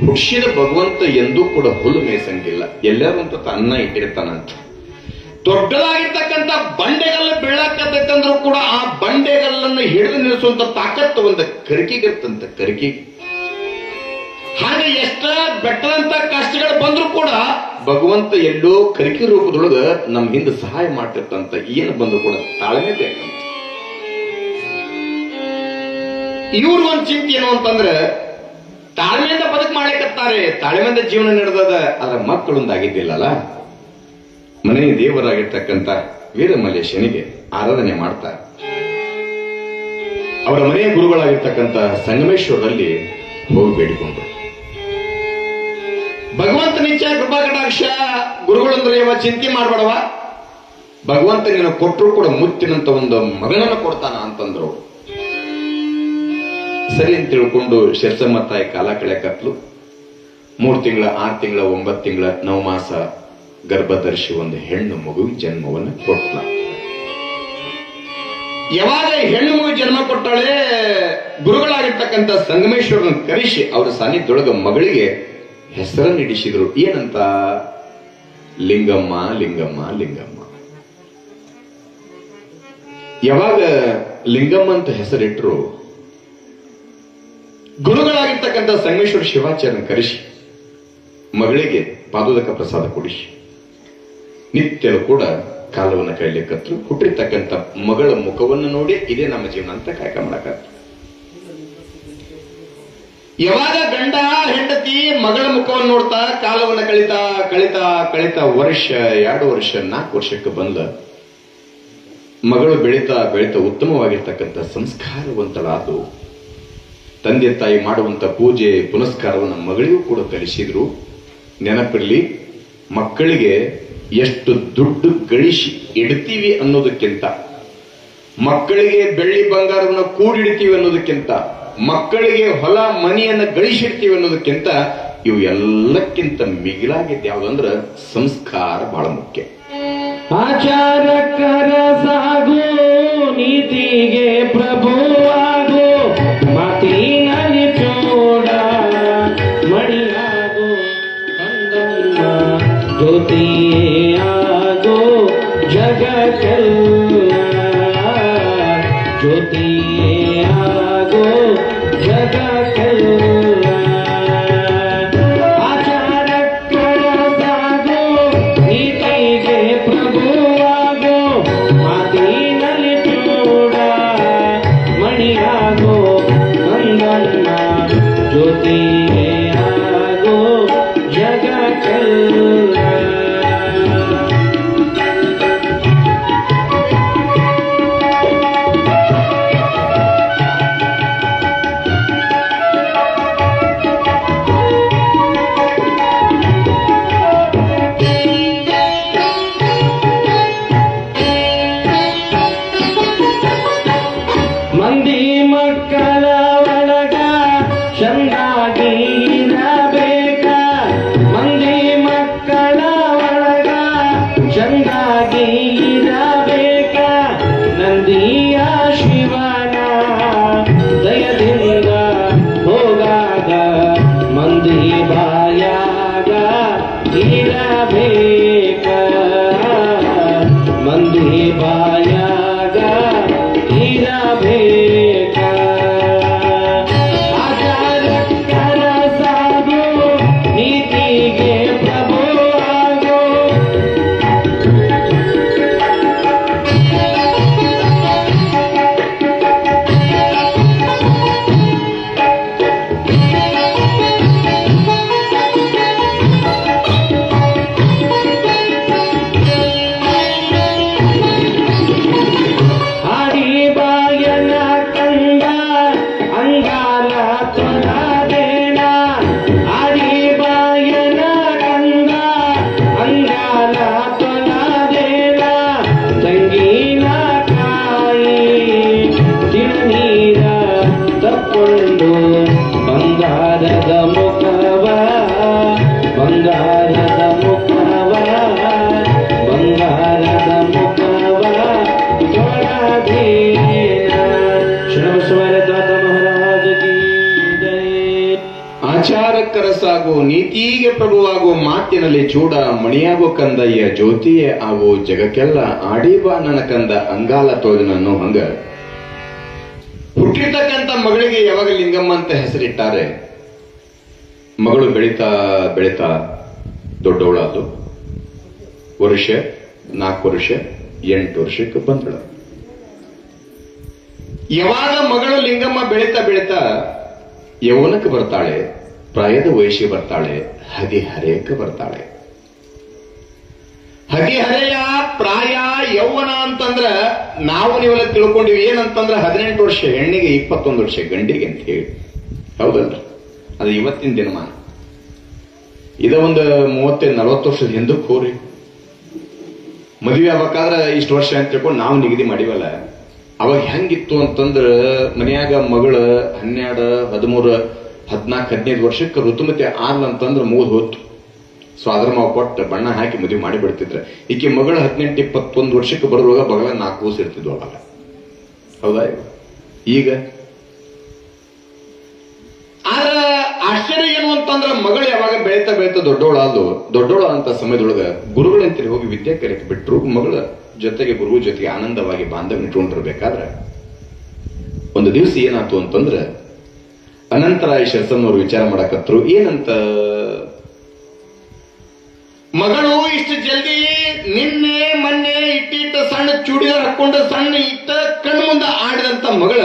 ಹುಟ್ಟಿದ ಭಗವಂತ ಎಂದೂ ಕೂಡ ಹುಲ್ಲು ಮೇಸಂಗಿಲ್ಲ, ಎಲ್ಲರೂ ಅಂತ ಅನ್ನ ಇಟ್ಟಿರ್ತಾನಂತ. ದೊಡ್ಡದಾಗಿರ್ತಕ್ಕಂಥ ಬಂಡೆಗಲ್ಲು ಬೀಳಾಕತ್ತಂದ್ರೂ ಕೂಡ ಆ ಬಂಡೆಗಲ್ಲನ್ನು ಹಿಡಿದು ನಿಲ್ಲಿಸುವಂತ ತಾಕತ್ತು ಒಂದು ಕರಿಕೆಗಿರ್ತಂತ. ಕರಿಕೆ ಹಾಗೆ ಎಷ್ಟ ಬೆಟ್ಟದಂತ ಕಷ್ಟಗಳು ಬಂದ್ರೂ ಕೂಡ ಭಗವಂತ ಎಲ್ಲೋ ಕರಿಕೆ ರೂಪದೊಳಗ ನಮ್ ಹಿಂದೆ ಸಹಾಯ ಮಾಡ್ತಿರ್ತಂತ. ಏನು ಬಂದ್ರು ಕೂಡ ತಾಳ್ಮೆ ಬೇಕಂತ. ಇವ್ರ ಒಂದ್ ಚಿಂತೆ ಏನು ಅಂತಂದ್ರೆ ತಾಳ್ಮೆಯಿಂದ ಬದುಕು ಮಾಡ್ಲಿಕ್ಕತ್ತಾರೆ, ತಾಳ್ಮೆಯಿಂದ ಜೀವನ ನಡೆದದ. ಅದರ ಮಕ್ಕಳೊಂದಾಗಿದ್ದಿಲ್ಲಲ್ಲ. ಮನೆ ದೇವರಾಗಿರ್ತಕ್ಕಂಥ ವೀರಮಲ್ಲೇಶನಿಗೆ ಆರಾಧನೆ ಮಾಡ್ತಾರೆ. ಅವರ ಮನೆಯ ಗುರುಗಳಾಗಿರ್ತಕ್ಕಂಥ ಸಂಗಮೇಶ್ವರದಲ್ಲಿ ಹೋಗಿ ಬೇಡಿಕೊಂಡ್ರು. ಭಗವಂತ ನಿಚ್ಚ ಕೃಪಾ ಕಟಾಕ್ಷ, ಗುರುಗಳಂದ್ರೆ ಇವ ಚಿಂತೆ ಮಾಡ್ಬೇಡವ, ಭಗವಂತ ನೀನು ಕೊಟ್ಟರು ಕೂಡ ಮುತ್ತಿನಂತ ಒಂದು ಮಗನನ್ನು ಕೊಡ್ತಾನ ಅಂತಂದ್ರು. ಸರಿ ಅಂತ ತಿಳ್ಕೊಂಡು ಶಿರಸಮ್ಮ ತಾಯಿ ಕಾಲ ಕಳೆಕತ್ಲು. 3 ತಿಂಗಳ 6 ತಿಂಗಳ 9 ತಿಂಗಳ 9 ಮಾಸ ಗರ್ಭಧರಿಸಿ ಒಂದು ಹೆಣ್ಣು ಮಗುವಿನ ಜನ್ಮವನ್ನು ಕೊಟ್ಟ. ಯಾವಾಗ ಹೆಣ್ಣು ಮಗು ಜನ್ಮ ಕೊಟ್ಟಾಳೆ, ಗುರುಗಳಾಗಿರ್ತಕ್ಕಂಥ ಸಂಗಮೇಶ್ವರನ ಕರೆಸಿ ಅವರ ಸಾನ್ನಿಧ್ಯದೊಳಗ ಮಗಳಿಗೆ ಹೆಸರನ್ನು ಇಡಿಸಿದ್ರು. ಏನಂತ? ಲಿಂಗಮ್ಮ ಲಿಂಗಮ್ಮ ಲಿಂಗಮ್ಮ. ಯಾವಾಗ ಲಿಂಗಮ್ಮ ಅಂತ ಹೆಸರಿಟ್ರು, ಗುರುಗಳಾಗಿರ್ತಕ್ಕಂಥ ಸಂಗಮೇಶ್ವರ ಶಿವಾಚಾರ್ಯನ ಕರೆಸಿ ಮಗಳಿಗೆ ಪಾದೋದಕ ಪ್ರಸಾದ ಕೊಡಿಸಿ ನಿತ್ಯಲು ಕೂಡ ಕಾಲವನ್ನು ಕೈಲಿಕ್ಕತ್ರು. ಹುಟ್ಟಿರ್ತಕ್ಕಂಥ ಮಗಳ ಮುಖವನ್ನು ನೋಡಿ ಇದೇ ನಮ್ಮ ಜೀವನ ಅಂತ ಕಾಯಕ ಮಾಡಕತ್ತು. ಯಾವಾಗ ಗಂಡ ಹೆಂಡತಿ ಮಗಳ ಮುಖವನ್ನು ನೋಡ್ತಾ ಕಾಲವನ್ನು ಕಳಿತಾ ಕಳಿತಾ ಕಳಿತಾ ವರ್ಷ 2 ವರ್ಷ 4 ವರ್ಷಕ್ಕೆ ಬಂದ ಮಗಳು ಬೆಳೀತಾ ಬೆಳೀತಾ ಉತ್ತಮವಾಗಿರ್ತಕ್ಕಂಥ ಸಂಸ್ಕಾರವಂತಳಾದು. ತಂದೆ ತಾಯಿ ಮಾಡುವಂತ ಪೂಜೆ ಪುನಸ್ಕಾರವನ್ನು ಮಗಳಿಗೂ ಕೂಡ ಕಲಿಸಿದ್ರು. ನೆನಪಿರ್ಲಿ, ಮಕ್ಕಳಿಗೆ ಎಷ್ಟು ದುಡ್ಡು ಗಳಿಸಿ ಇಡ್ತೀವಿ ಅನ್ನೋದಕ್ಕಿಂತ, ಮಕ್ಕಳಿಗೆ ಬೆಳ್ಳಿ ಬಂಗಾರವನ್ನು ಕೂಡಿಡ್ತೀವಿ ಅನ್ನೋದಕ್ಕಿಂತ, ಮಕ್ಕಳಿಗೆ ಹೊಲ ಮನೆಯನ್ನು ಗಳಿಸಿಡ್ತೀವಿ ಅನ್ನೋದಕ್ಕಿಂತ ಇವು ಎಲ್ಲಕ್ಕಿಂತ ಮಿಗಿಲಾಗಿದ್ದು ಯಾವ್ದಂದ್ರ ಸಂಸ್ಕಾರ ಬಹಳ ಮುಖ್ಯ. ಆಚಾರಕರ ಸಾಗು, ನೀತಿಗೆ ಪ್ರಭುವಾಗು, ಮಾತಿನಲ್ಲಿ ಚೋಡ ಮಡಿಯಾಗು, ಕಂದಮ್ಮ ಜ್ಯೋತಿಯಾಗು ಜಗಕ್ಕೆಲ್ಲ ಕರಸಾಗು ನೀತಿಗೆ ಪ್ರಭುವಾಗು ಮಾತಿನಲ್ಲಿ ಚೂಡ ಮಣಿಯಾಗೋ ಕಂದಯ್ಯ ಜ್ಯೋತಿಯೇ ಆಗು ಜಗಕ್ಕೆಲ್ಲ ಆಡೀಬಾ ನನ್ನ ಕಂದ ಅಂಗಾಲ ತೋದನನ್ನು ಹಂಗ ಹುಟ್ಟಿರ್ತಕ್ಕಂಥ ಮಗಳಿಗೆ ಯಾವಾಗ ಲಿಂಗಮ್ಮ ಅಂತ ಹೆಸರಿಟ್ಟಾರೆ ಮಗಳು ಬೆಳೀತಾ ಬೆಳೀತಾ ದೊಡ್ಡವಳಾದು ವರ್ಷ 4 ವರ್ಷ 8 ವರ್ಷಕ್ಕೆ ಬಂದಳ. ಯಾವಾಗ ಮಗಳು ಲಿಂಗಮ್ಮ ಬೆಳೀತಾ ಬೆಳೀತಾ ಯೌವನಕ್ಕೆ ಬರ್ತಾಳೆ, ಪ್ರಾಯದ ವಯಸ್ಸಿಗೆ ಬರ್ತಾಳೆ, ಹದಿಹರೆಯಕ್ಕೆ ಬರ್ತಾಳೆ. ಹದಿಹರೆಯ ಪ್ರಾಯ ಯೌವನ ಅಂತಂದ್ರ ನಾವು ನೀವೆಲ್ಲ ತಿಳ್ಕೊಂಡಿವಿ ಏನಂತಂದ್ರ 18 ವರ್ಷ ಹೆಣ್ಣಿಗೆ 21 ವರ್ಷ ಗಂಡಿಗೆ ಅಂತ ಹೇಳಿ, ಹೌದಲ್ಲ? ಅದು ಇವತ್ತಿನ ದಿನಮಾನ. ಇದ ಒಂದು 30-40 ವರ್ಷದ ಹಿಂದಕ್ಕೆ ಹೋರಿ ಮದುವೆ ಆಗ್ಬೇಕಾದ್ರೆ ಇಷ್ಟು ವರ್ಷ ಅಂತ ತಿಳ್ಕೊಂಡು ನಾವು ನಿಗದಿ ಮಾಡಿವಲ್ಲ. ಅವಾಗ ಹೆಂಗಿತ್ತು ಅಂತಂದ್ರ ಮನ್ಯಾಗ ಮಗಳು 12, 13, 14, 15 ವರ್ಷಕ್ಕೆ ಋತುಮತಿ ಆರ್ಲ ಅಂತಂದ್ರ ಮುಗಿದು ಹೋತು. ಸ್ವಾದ್ರ ಮಾವು ಕೊಟ್ಟು ಬಣ್ಣ ಹಾಕಿ ಮದುವೆ ಮಾಡಿ ಬಿಡ್ತಿದ್ರ. ಈಕೆ ಮಗಳು 18, 21 ವರ್ಷಕ್ಕೆ ಬರುವಾಗ ಬಗಲ 4 ಕೂಸು ಇರ್ತಿದ್ವು ಅವಾಗ, ಹೌದಾ? ಈಗ ಆದ್ರ ಆಶ್ಚರ್ಯ ಏನು ಅಂತಂದ್ರ ಮಗಳು ಯಾವಾಗ ಬೆಳೀತಾ ಬೆಳೀತಾ ದೊಡ್ಡೋಳ ಅಂತ ಸಮಯದೊಳಗ ಗುರುಗಳಂತೇಳಿ ಹೋಗಿ ವಿದ್ಯೆ ಕಲಿಕೆ ಬಿಟ್ರು. ಮಗಳ ಜೊತೆಗೆ ಗುರುಗಳ ಜೊತೆಗೆ ಆನಂದವಾಗಿ ಬಾಂಧವ್ಯ ಇಟ್ಕೊಂಡಿರ್ಬೇಕಾದ್ರೆ ಒಂದು ದಿವಸ ಏನಾಯ್ತು ಅಂತಂದ್ರ ಅನಂತರಾಯ ಶರಸನ್ನವರು ವಿಚಾರ ಮಾಡಕತ್ರು. ಏನಂತ, ಮಗಳು ಇಷ್ಟು ಜಲ್ದಿ ನಿನ್ನೆ ಮೊನ್ನೆ ಇಟ್ಟಿಟ್ಟ ಸಣ್ಣ ಚೂಡಿದಾರ್ ಹಾಕೊಂಡು ಸಣ್ಣ ಇಟ್ಟ ಕಣ್ಣು ಮುಂದೆ ಆಡಿದಂತ ಮಗಳ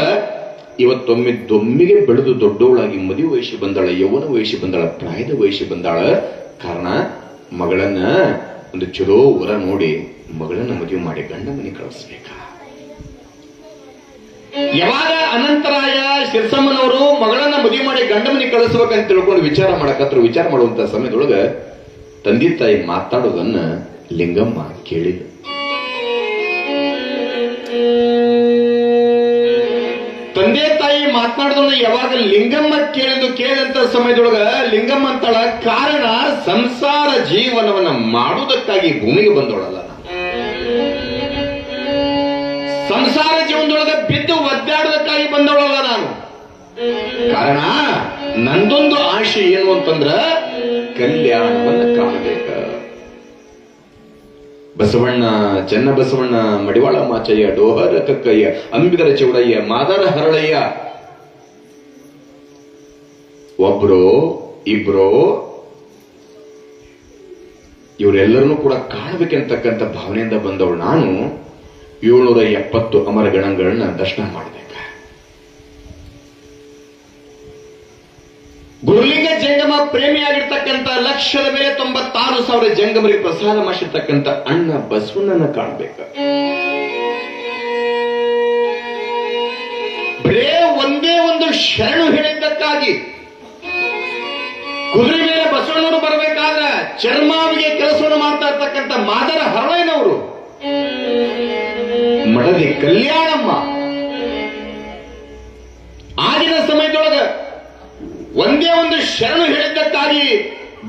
ಇವತ್ತೊಮ್ಮಿಗೆ ಬೆಳೆದು ದೊಡ್ಡವಳಾಗಿ ಮದುವೆ ವಯಸ್ಸು ಬಂದಾಳ, ಯೌವನ ವಯಸ್ಸು ಬಂದಾಳ, ಪ್ರಾಯದ ವಯಸ್ಸು ಬಂದಾಳ. ಕಾರಣ ಮಗಳನ್ನ ಒಂದು ಚಲೋ ವರ ನೋಡಿ ಮಗಳನ್ನ ಮದುವೆ ಮಾಡಿ ಗಂಡ ಮನೆ ಕಳಿಸ್ಬೇಕ. ಯಾವಾಗ ಅನಂತರಾಯ ಶಿರಸಮ್ಮನವರು ಮಗಳನ್ನ ಮದುವೆ ಮಾಡಿ ಗಂಡ ಮನೆ ಕಳಿಸ್ಬೇಕಂತ ತಿಳ್ಕೊಂಡು ವಿಚಾರ ಮಾಡಕತ್ರು. ವಿಚಾರ ಮಾಡುವಂತ ಸಮಯದೊಳಗ ತಂದೆ ತಾಯಿ ಮಾತಾಡೋದನ್ನ ಲಿಂಗಮ್ಮ ಕೇಳಿದ. ತಂದೆ ತಾಯಿ ಮಾತನಾಡೋದನ್ನ ಯಾವಾಗ ಲಿಂಗಮ್ಮ ಕೇಳಿದಂತ ಸಮಯದೊಳಗ ಲಿಂಗಮ್ಮ ಅಂತಾಳ, ಕಾರಣ ಸಂಸಾರ ಜೀವನವನ್ನ ಮಾಡುವುದಕ್ಕಾಗಿ ಭೂಮಿಗೆ ಬಂದವಳಲ್ಲ, ಸಂಸಾರ ಜೀವನದೊಳಗ ಬಿದ್ದು ಒದ್ದಾಡೋದಕ್ಕಾಗಿ ಬಂದವಳಲ್ಲ ನಾನು. ಕಾರಣ ನಂದೊಂದು ಆಶೆ ಏನು ಅಂತಂದ್ರ ಕಲ್ಯಾಣವನ್ನ ಕಾಣಬೇಕ. ಬಸವಣ್ಣ, ಚೆನ್ನ ಬಸವಣ್ಣ, ಮಡಿವಾಳ ಮಾಚಯ್ಯ, ಡೋಹರ ಕಕ್ಕಯ್ಯ, ಅಂಬಿಗರ ಚೌಡಯ್ಯ, ಮಾದಾರ ಹರಳಯ್ಯ, ಒಬ್ರೋ ಇಬ್ರೋ ಇವರೆಲ್ಲರನ್ನೂ ಕೂಡ ಕಾಣಬೇಕಂತಕ್ಕಂಥ ಭಾವನೆಯಿಂದ ಬಂದವಳು ನಾನು 770 ಅಮರ ಗಣಗಳನ್ನ ದರ್ಶನ ಮಾಡಬೇಕ. ಗುರುಲಿಂಗ ಜಂಗಮ ಪ್ರೇಮಿಯಾಗಿರ್ತಕ್ಕಂಥ 1,96,000 ಜಂಗಮರಿಗೆ ಪ್ರಸಾದ ಮಾಡಿರ್ತಕ್ಕಂಥ ಅಣ್ಣ ಬಸವಣ್ಣನ ಕಾಣಬೇಕ. ಬರೇ ಒಂದೇ ಒಂದು ಶರಣು ಹೇಳಿದ್ದಕ್ಕಾಗಿ ಕುದುರೆ ಮೇಲೆ ಬಸವಣ್ಣವರು ಬರಬೇಕಾದ್ರೆ ಚರ್ಮಾವಿಗೆ ಕೆಲಸವನ್ನು ಮಾಡ್ತಾ ಇರ್ತಕ್ಕಂಥ ಮಾದರ ಹರಳಯ್ಯನವರು, ಮಡದಿ ಕಲ್ಯಾಣಮ್ಮ ಆಗಿನ ಸಮಯದೊಳಗ ಒಂದೇ ಒಂದು ಶರಣು ಹೇಳಿದ್ದಕ್ಕಾಗಿ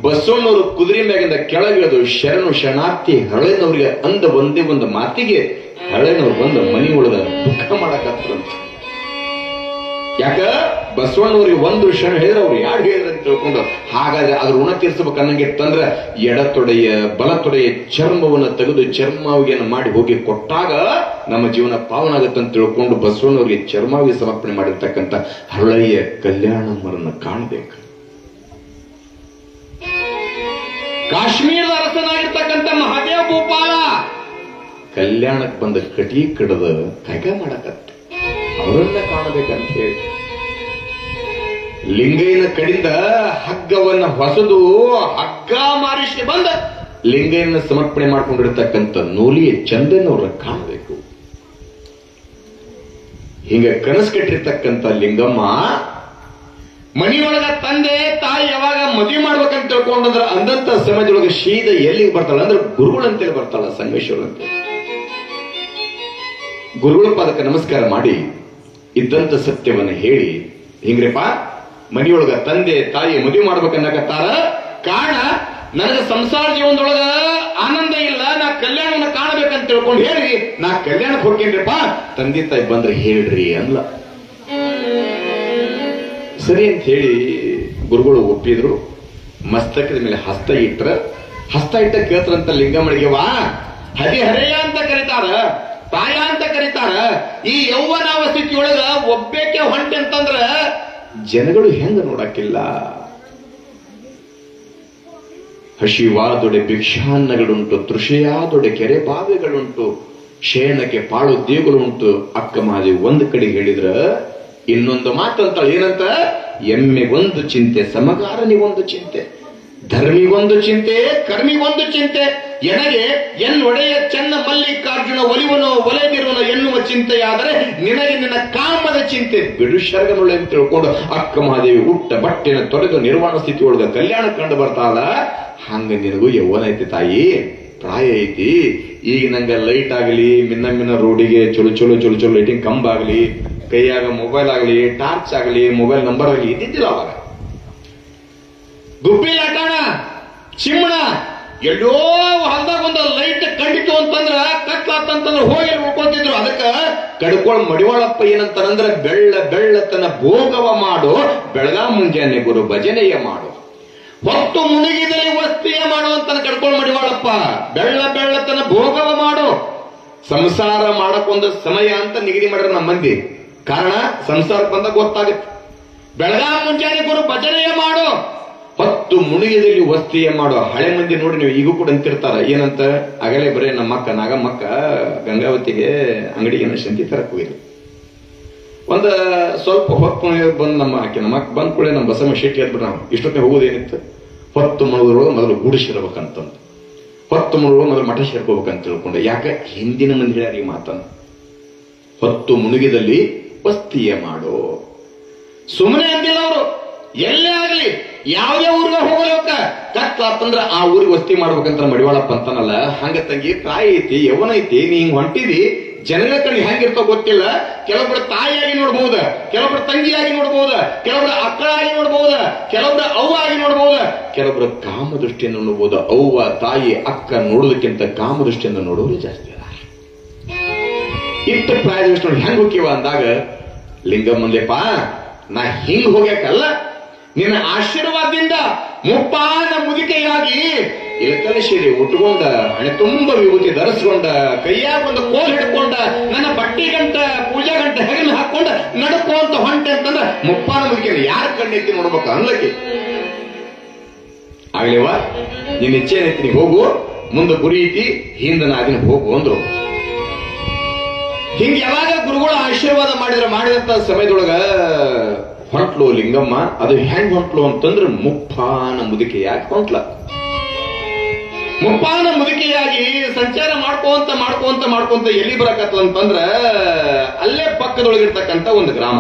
ಬಸವಣ್ಣವರು ಕುದುರೆ ಮ್ಯಾಗಿಂದ ಕೆಳಗಿಳಿದು ಶರಣು ಶರಣಾರ್ಥಿ ಹರಳಯ್ಯನವರಿಗೆ ಅಂದ ಒಂದೇ ಒಂದು ಮಾತಿಗೆ ಹರಳಯ್ಯನವ್ರು ಬಂದು ಮನಿ ಒಳಗ ದುಃಖ ಮಾಡಕತ್ತರಂತ. ಯಾಕ ಬಸವಣ್ಣವ್ರಿಗೆ ಒಂದು ಶರಣ ಹೇಳಿದ್ರೆ ಅವ್ರು ಯಾರು ಹೇಳಿದ್ರೆ ಅಂತ ತಿಳ್ಕೊಂಡು, ಹಾಗಾದ್ರೆ ಅದ್ರ ಋಣ ತೀರ್ಸಬೇಕನ್ನಂಗಿತ್ತಂದ್ರ ಎಡತೊಡೆಯ ಬಲತೊಡೆಯ ಚರ್ಮವನ್ನು ತೆಗೆದು ಚರ್ಮಾವಿಗೆಯನ್ನು ಮಾಡಿ ಹೋಗಿ ಕೊಟ್ಟಾಗ ನಮ್ಮ ಜೀವನ ಪಾವನ ಆಗತ್ತಂತ ತಿಳ್ಕೊಂಡು ಬಸವಣ್ಣವ್ರಿಗೆ ಚರ್ಮಾವಿಗೆ ಸಮರ್ಪಣೆ ಮಾಡಿರ್ತಕ್ಕಂಥ ಹರಳಯ್ಯ ಕಲ್ಯಾಣಮ್ಮರನ್ನ ಕಾಣಬೇಕು. ಕಾಶ್ಮೀರದ ಅರಸನಾಗಿರ್ತಕ್ಕಂಥ ಮಹಾದೇವ ಭೂಪಾಲ ಕಲ್ಯಾಣಕ್ಕೆ ಬಂದ ಕಟಿ ಕಡದ ಕೈಗ ಮಾಡಕತ್ತ, ಅವರನ್ನ ಕಾಣಬೇಕಂತ ಹೇಳಿ ಲಿಂಗಯ್ಯನ ಕಡಿಂದ ಹಗ್ಗವನ್ನ ಹೊಸದು ಹಗ್ಗ ಮಾರಿಸಿ ಬಂದ ಲಿಂಗಯ್ಯನ ಸಮರ್ಪಣೆ ಮಾಡ್ಕೊಂಡಿರ್ತಕ್ಕಂಥ ನೂಲಿಯ ಚಂದನವ್ರ ಕಾಣಬೇಕು. ಹಿಂಗ ಕನಸು ಕಟ್ಟಿರ್ತಕ್ಕಂಥ ಲಿಂಗಮ್ಮ ಮನಿಯೊಳಗ ತಂದೆ ತಾಯಿ ಯಾವಾಗ ಮದುವೆ ಮಾಡ್ಬೇಕಂತ ತಿಳ್ಕೊಂಡ್ರ ಅಂದಂತ ಸಮಯದೊಳಗೆ ಶೀದ ಎಲ್ಲಿಗೆ ಬರ್ತಾಳ ಅಂದ್ರೆ ಗುರುಗಳಂತೇಳಿ ಬರ್ತಾಳ, ಸಂಗಮೇಶ್ವರ ಅಂತ. ಗುರುಗಳ ಪಾದಕ್ಕೆ ನಮಸ್ಕಾರ ಮಾಡಿ ಇದ್ದಂತ ಸತ್ಯವನ್ನ ಹೇಳಿ, ಹಿಂಗ್ರಿಪ್ಪ ಮನಿಯೊಳಗ ತಂದೆ ತಾಯಿ ಮದುವೆ ಮಾಡ್ಬೇಕನ್ನಕತ್ತಾರ, ಕಾರಣ ನನಗೆ ಸಂಸಾರ ಜೀವನದೊಳಗ ಆನಂದ ಇಲ್ಲ, ನಾ ಕಲ್ಯಾಣವನ್ನ ಕಾಣಬೇಕಂತ ತಿಳ್ಕೊಂಡು ಹೇಳಿ ನಾ ಕಲ್ಯಾಣಕ್ಕೆ ಹೋಗ್ತೇನ್ರಿಪ್ಪ, ತಂದೆ ತಾಯಿ ಬಂದ್ರೆ ಹೇಳ್ರಿ ಅನ್ಲ. ಸರಿ ಅಂತ ಹೇಳಿ ಗುರುಗಳು ಒಪ್ಪಿದ್ರು. ಮಸ್ತಕದ ಮೇಲೆ ಹಸ್ತ ಇಟ್ಟ ಕೇಳ್ತಾರಂತ ಲಿಂಗಮ್ಮಳಿಗೆ, ವಾ ಹರಿಹರೆಯ ಅಂತ ಕರೀತಾರ, ತಾಯ ಅಂತ ಕರೀತಾರ. ಈ ಯೌವನಾವಸ್ಥಿತಿಯೊಳಗ ಒಬ್ಬೇಕೆ ಹೊಂಟೆ ಅಂತಂದ್ರ ಜನಗಳು ಹೆಂಗ ನೋಡಕ್ಕಿಲ್ಲ? ಹಸಿವಾದೊಡೆ ಭಿಕ್ಷಾನ್ನಗಳುಂಟು, ತೃಷೆಯಾದೊಡೆ ಕೆರೆ ಬಾವಿಗಳುಂಟು, ಶಯನಕ್ಕೆ ಪಾಳು ದೇಗುಗಳುಂಟು. ಅಕ್ಕ ಮಾದೇವಿ ಒಂದ್ ಕಡೆ ಹೇಳಿದ್ರ ಇನ್ನೊಂದು ಮಾತಂತಾಳ, ಏನಂತ? ಎಮ್ಮೆಗೊಂದು ಚಿಂತೆ, ಸಮಗಾರನಿಗೊಂದು ಚಿಂತೆ, ಧರ್ಮಿಗೊಂದು ಚಿಂತೆ, ಕರ್ಮಿಗೊಂದು ಚಿಂತೆ, ಎನಗೆ ಎನ್ನೊಡೆಯ ಚೆನ್ನ ಮಲ್ಲಿಕಾರ್ಜುನ ಒಲಿವನೋ ಒಲೆದಿರುವನೋ ಎನ್ನುವ ಚಿಂತೆಯಾದರೆ ನಿನಗೆ ನಿನ್ನ ಕಾಮದ ಚಿಂತೆ ಬಿಡು ಶರ್ಗನೊಳೆ ಅಂತ ತಿಳ್ಕೊಂಡು ಅಕ್ಕ ಮಹಾದೇವಿ ಉಟ್ಟ ಬಟ್ಟೆನ ತೊರೆದು ನಿರ್ವಾಣ ಸ್ಥಿತಿ ಒಳಗ ಕಲ್ಯಾಣ ಕಂಡು ಬರ್ತಾಳ. ಹಂಗ ನಿನಗೂ ಯೌವನ ಐತಿ ತಾಯಿ, ಪ್ರಾಯ ಐತಿ. ಈಗ ನಂಗ ಲೈಟ್ ಆಗಲಿ, ಮಿನ್ನ ರೋಡಿಗೆ ಚಲೋ ಲೈಟಿಂಗ್ ಕಂಬ ಆಗಲಿ, ಕೈಯಾಗ ಮೊಬೈಲ್ ಆಗಲಿ, ಟಾರ್ಚ್ ಆಗಲಿ, ಮೊಬೈಲ್ ನಂಬರ್ ಆಗಲಿ ಇದ್ದಿದ್ದಿಲ್ಲ ಅವಾಗ. ಗುಬ್ಬಿ ಲಾಟಾಣ, ಚಿಮ್ಮಣ, ಎಲ್ಲೋ ಹೊಲದಾಗ ಒಂದು ಲೈಟ್ ಕಂಡಿತು ಅಂತಂದ್ರ ಕತ್ಲಾತಂತಂದ್ರ ಹೋಗಿ ಉಳ್ಕೊತಿದ್ರು. ಅದಕ್ಕ ಕಡ್ಕೊಳ್ ಮಡಿವಾಳಪ್ಪ ಏನಂತಾರಂದ್ರ, ಬೆಳ್ಳತನ ಭೋಗವ ಮಾಡು, ಬೆಳಗಾ ಮುಂಜಾನೆ ಗುರು ಭಜನೆಯ ಮಾಡು, ಹೊತ್ತು ಮುಳುಗಿದಲ್ಲಿ ವಸ್ತಿಯ ಮಾಡು ಅಂತ ಕಡ್ಕೊಳ್ ಮಡಿವಾಳಪ್ಪ. ಬೆಳ್ಳತನ ಭೋಗವ ಮಾಡು. ಸಂಸಾರ ಮಾಡಕ್ಕೊಂದು ಸಮಯ ಅಂತ ನಿಗದಿ ಮಾಡ್ರ ನಮ್ಮ ಮಂದಿ. ಕಾರಣ ಸಂಸಾರಕ್ಕೆ ಬಂದಾಗ ಗೊತ್ತಾಗುತ್ತೆ. ಬೆಳಗಾ ಮುಂಜಾನೆ ಗುರು ಭಜನೆಯ ಮಾಡು, ಹೊತ್ತು ಮುಳುಗಿದಲ್ಲಿ ವಸ್ತಿಯ ಮಾಡೋ. ಹಳೆ ಮಂದಿ ನೋಡಿ ನೀವು ಈಗೂ ಕೂಡ ಅಂತಿರ್ತಾರ, ಏನಂತ? ಆಗಲೇ ಬರೇ ನಮ್ಮಕ್ಕ ನಾಗಮ್ಮಕ್ಕ ಗಂಗಾವತಿಗೆ ಅಂಗಡಿಗೆ ಶಂತಿ ತರಕ್ ಹೋಗಿದ್ರು. ಒಂದ ಸ್ವಲ್ಪ ಹೊತ್ತು ಬಂದ್ ನಮ್ಮಕ್ಕ ಬಂದ್ ಕೂಡ ನಮ್ಮ ಬಸಮ್ಮ ಶೆಟ್ಟಿ ಎದ್ಬಿಟ್ರ. ನಾವು ಇಷ್ಟೊತ್ತಿಗೆ ಹೋಗೋದೇನಿತ್ತು? ಹೊತ್ತು ಮುಳುಗರೊಳಗೆ ಮೊದಲು ಗೂಡಿಸಿರ್ಬೇಕಂತಂದು, ಹೊತ್ತು ಮುಳುಗರೊಳಗೆ ಮೊದಲು ಮಠ ಸೇರ್ಕೋಬೇಕಂತ ತಿಳ್ಕೊಂಡೆ. ಯಾಕೆ? ಹಿಂದಿನ ಮಂದಿ ಹೇಳ್ಯಾರ ಈ ಮಾತನ್ನು. ಹೊತ್ತು ಮುಳುಗಿದಲ್ಲಿ ವಸ್ತಿಯ ಮಾಡು. ಸುಮ್ಮನೆ ಅಂದಿಲ್ಲ ಅವರು. ಎಲ್ಲೇ ಆಗ್ಲಿ, ಯಾವ್ದೇ ಊರಿಗೆ ಹೋಗಲೇಕ ಕತ್ಲಾತಂದ್ರ ಆ ಊರಿಗೆ ವಸ್ತಿ ಮಾಡ್ಬೇಕಂತ ಮಡಿವಾಳಪ್ಪ ಅಂತಾನಲ್ಲ. ಹಂಗ ತಂಗಿ ತಾಯಿ ಐತಿ, ಯೌವನ ಐತಿ, ನೀ ಹಿಂಗ್ ಹೊಂಟಿದಿ. ಜನಗಳ ಕಣ್ಣಿ ಹೆಂಗಿರ್ತಾವ ಗೊತ್ತಿಲ್ಲ. ಕೆಲವೊಬ್ರು ತಾಯಿಯಾಗಿ ನೋಡ್ಬಹುದ, ಕೆಲವೊಬ್ರು ತಂಗಿಯಾಗಿ ನೋಡ್ಬಹುದ, ಕೆಲವೊಬ್ರು ಅಕ್ಕಳಾಗಿ ನೋಡ್ಬಹುದ, ಕೆಲವೊಬ್ರು ಅವ್ವ ಆಗಿ ನೋಡ್ಬಹುದ, ಕೆಲವೊಬ್ರು ಕಾಮದೃಷ್ಟಿಯಿಂದ ನೋಡ್ಬಹುದು. ಅವ್ವ, ತಾಯಿ, ಅಕ್ಕ ನೋಡೋದಕ್ಕಿಂತ ಕಾಮದೃಷ್ಟಿಯಿಂದ ನೋಡೋರು ಜಾಸ್ತಿ ಅದ. ಇಷ್ಟ ಪ್ರಾಯದಷ್ಟು ನೋಡಿ ಹೆಂಗ್ ಹೋಗ್ಯವ ಅಂದಾಗ ಲಿಂಗಮ್ಮಂದೆಪ್ಪ, ನಾ ಹಿಂಗ್ ಹೋಗ್ಯಾಕಲ್ಲ, ನಿನ್ನ ಆಶೀರ್ವಾದದಿಂದ ಮುಪ್ಪಾನ ಮುದಿಕೆಯಾಗಿ ಇಳಕಲ ಸೀರೆ ಉಟ್ಕೊಂಡ, ಹಣೆ ತುಂಬ ವಿಭೂತಿ ಧರಿಸ್ಕೊಂಡ, ಕೈಯಾಗ ಒಂದು ಕೋಲ್ ಹಿಡ್ಕೊಂಡ, ನನ್ನ ಬಟ್ಟಿ ಗಂಟ ಪೂಜಾ ಗಂಟ ಹೆಗಲ ಹಾಕೊಂಡ ನಡ್ಕೊಂತ ಹೊಂಟೆ ಅಂತಂದ್ರ ಮುಪ್ಪಾನ ಮುದಿಕೆ ಯಾರ ಕಣ್ಣೆತ್ತಿ ನೋಡ್ಬೇಕು ಅನ್ಲಕ್ಕೆ. ಆಗ್ಲೇವ, ನಿನ್ನ ಇಚ್ಛೆ ಏನೈತಿ, ನೀ ಹೋಗು, ಮುಂದೆ ಗುರಿ ಐತಿ, ಹಿಂದ ನಾದಿನ ಹೋಗು ಅಂದ್ರು. ಹಿಂಗ ಯಾವಾಗ ಗುರುಗಳು ಆಶೀರ್ವಾದ ಮಾಡಿದಂತ ಸಮಯದೊಳಗ ಹೊಂಟ್ಲು ಲಿಂಗಮ್ಮ. ಅದು ಹೆಂಗ್ ಹೊಂಟ್ಲು ಅಂತಂದ್ರೆ ಮುಪ್ಪಾನ ಮುದುಕೆಯಾಗಿ ಹೊಂಟ್ಲ. ಮುಪ್ಪಾನ ಮುದುಕೆಯಾಗಿ ಸಂಚಾರ ಮಾಡ್ಕೊಂತ ಎಲ್ಲಿ ಬರಕತ್ಲ ಅಂತಂದ್ರ ಅಲ್ಲೇ ಪಕ್ಕದೊಳಗಿರ್ತಕ್ಕಂಥ ಒಂದು ಗ್ರಾಮ.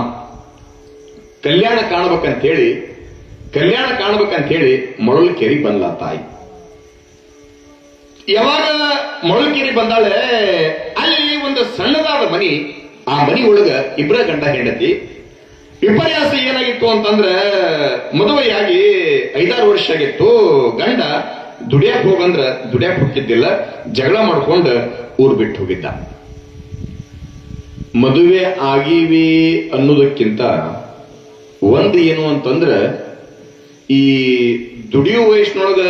ಕಲ್ಯಾಣ ಕಾಣಬೇಕಂತ ಹೇಳಿ ಮೊಳಲ್ಕೆರಿ ಬಂದ್ಲ ತಾಯಿ. ಯಾವಾಗ ಮೊಳಲ್ಕೆರಿ ಬಂದಾಳೆ, ಅಲ್ಲಿ ಒಂದು ಸಣ್ಣದಾದ ಮನಿ. ಆ ಮನಿ ಒಳಗ ಇಬ್ಬರ ಗಂಡ ಹೆಂಡತಿ. ವಿಪರ್ಯಾಸ ಏನಾಗಿತ್ತು ಅಂತಂದ್ರ, ಮದುವೆಯಾಗಿ 5-6 ವರ್ಷ ಆಗಿತ್ತು. ಗಂಡ ದುಡಿಯಾಕ್ ಹೋಗಂದ್ರ ದುಡಿಯಾಕ್ ಹೋಗಿದ್ದಿಲ್ಲ, ಜಗಳ ಮಾಡ್ಕೊಂಡ ಊರ್ ಬಿಟ್ಟು ಹೋಗಿದ್ದ. ಮದುವೆ ಆಗಿವಿ ಅನ್ನೋದಕ್ಕಿಂತ ಒಂದು ಏನು ಅಂತಂದ್ರ, ಈ ದುಡಿಯೋ ವಯಸ್ಸಿನೊಳಗ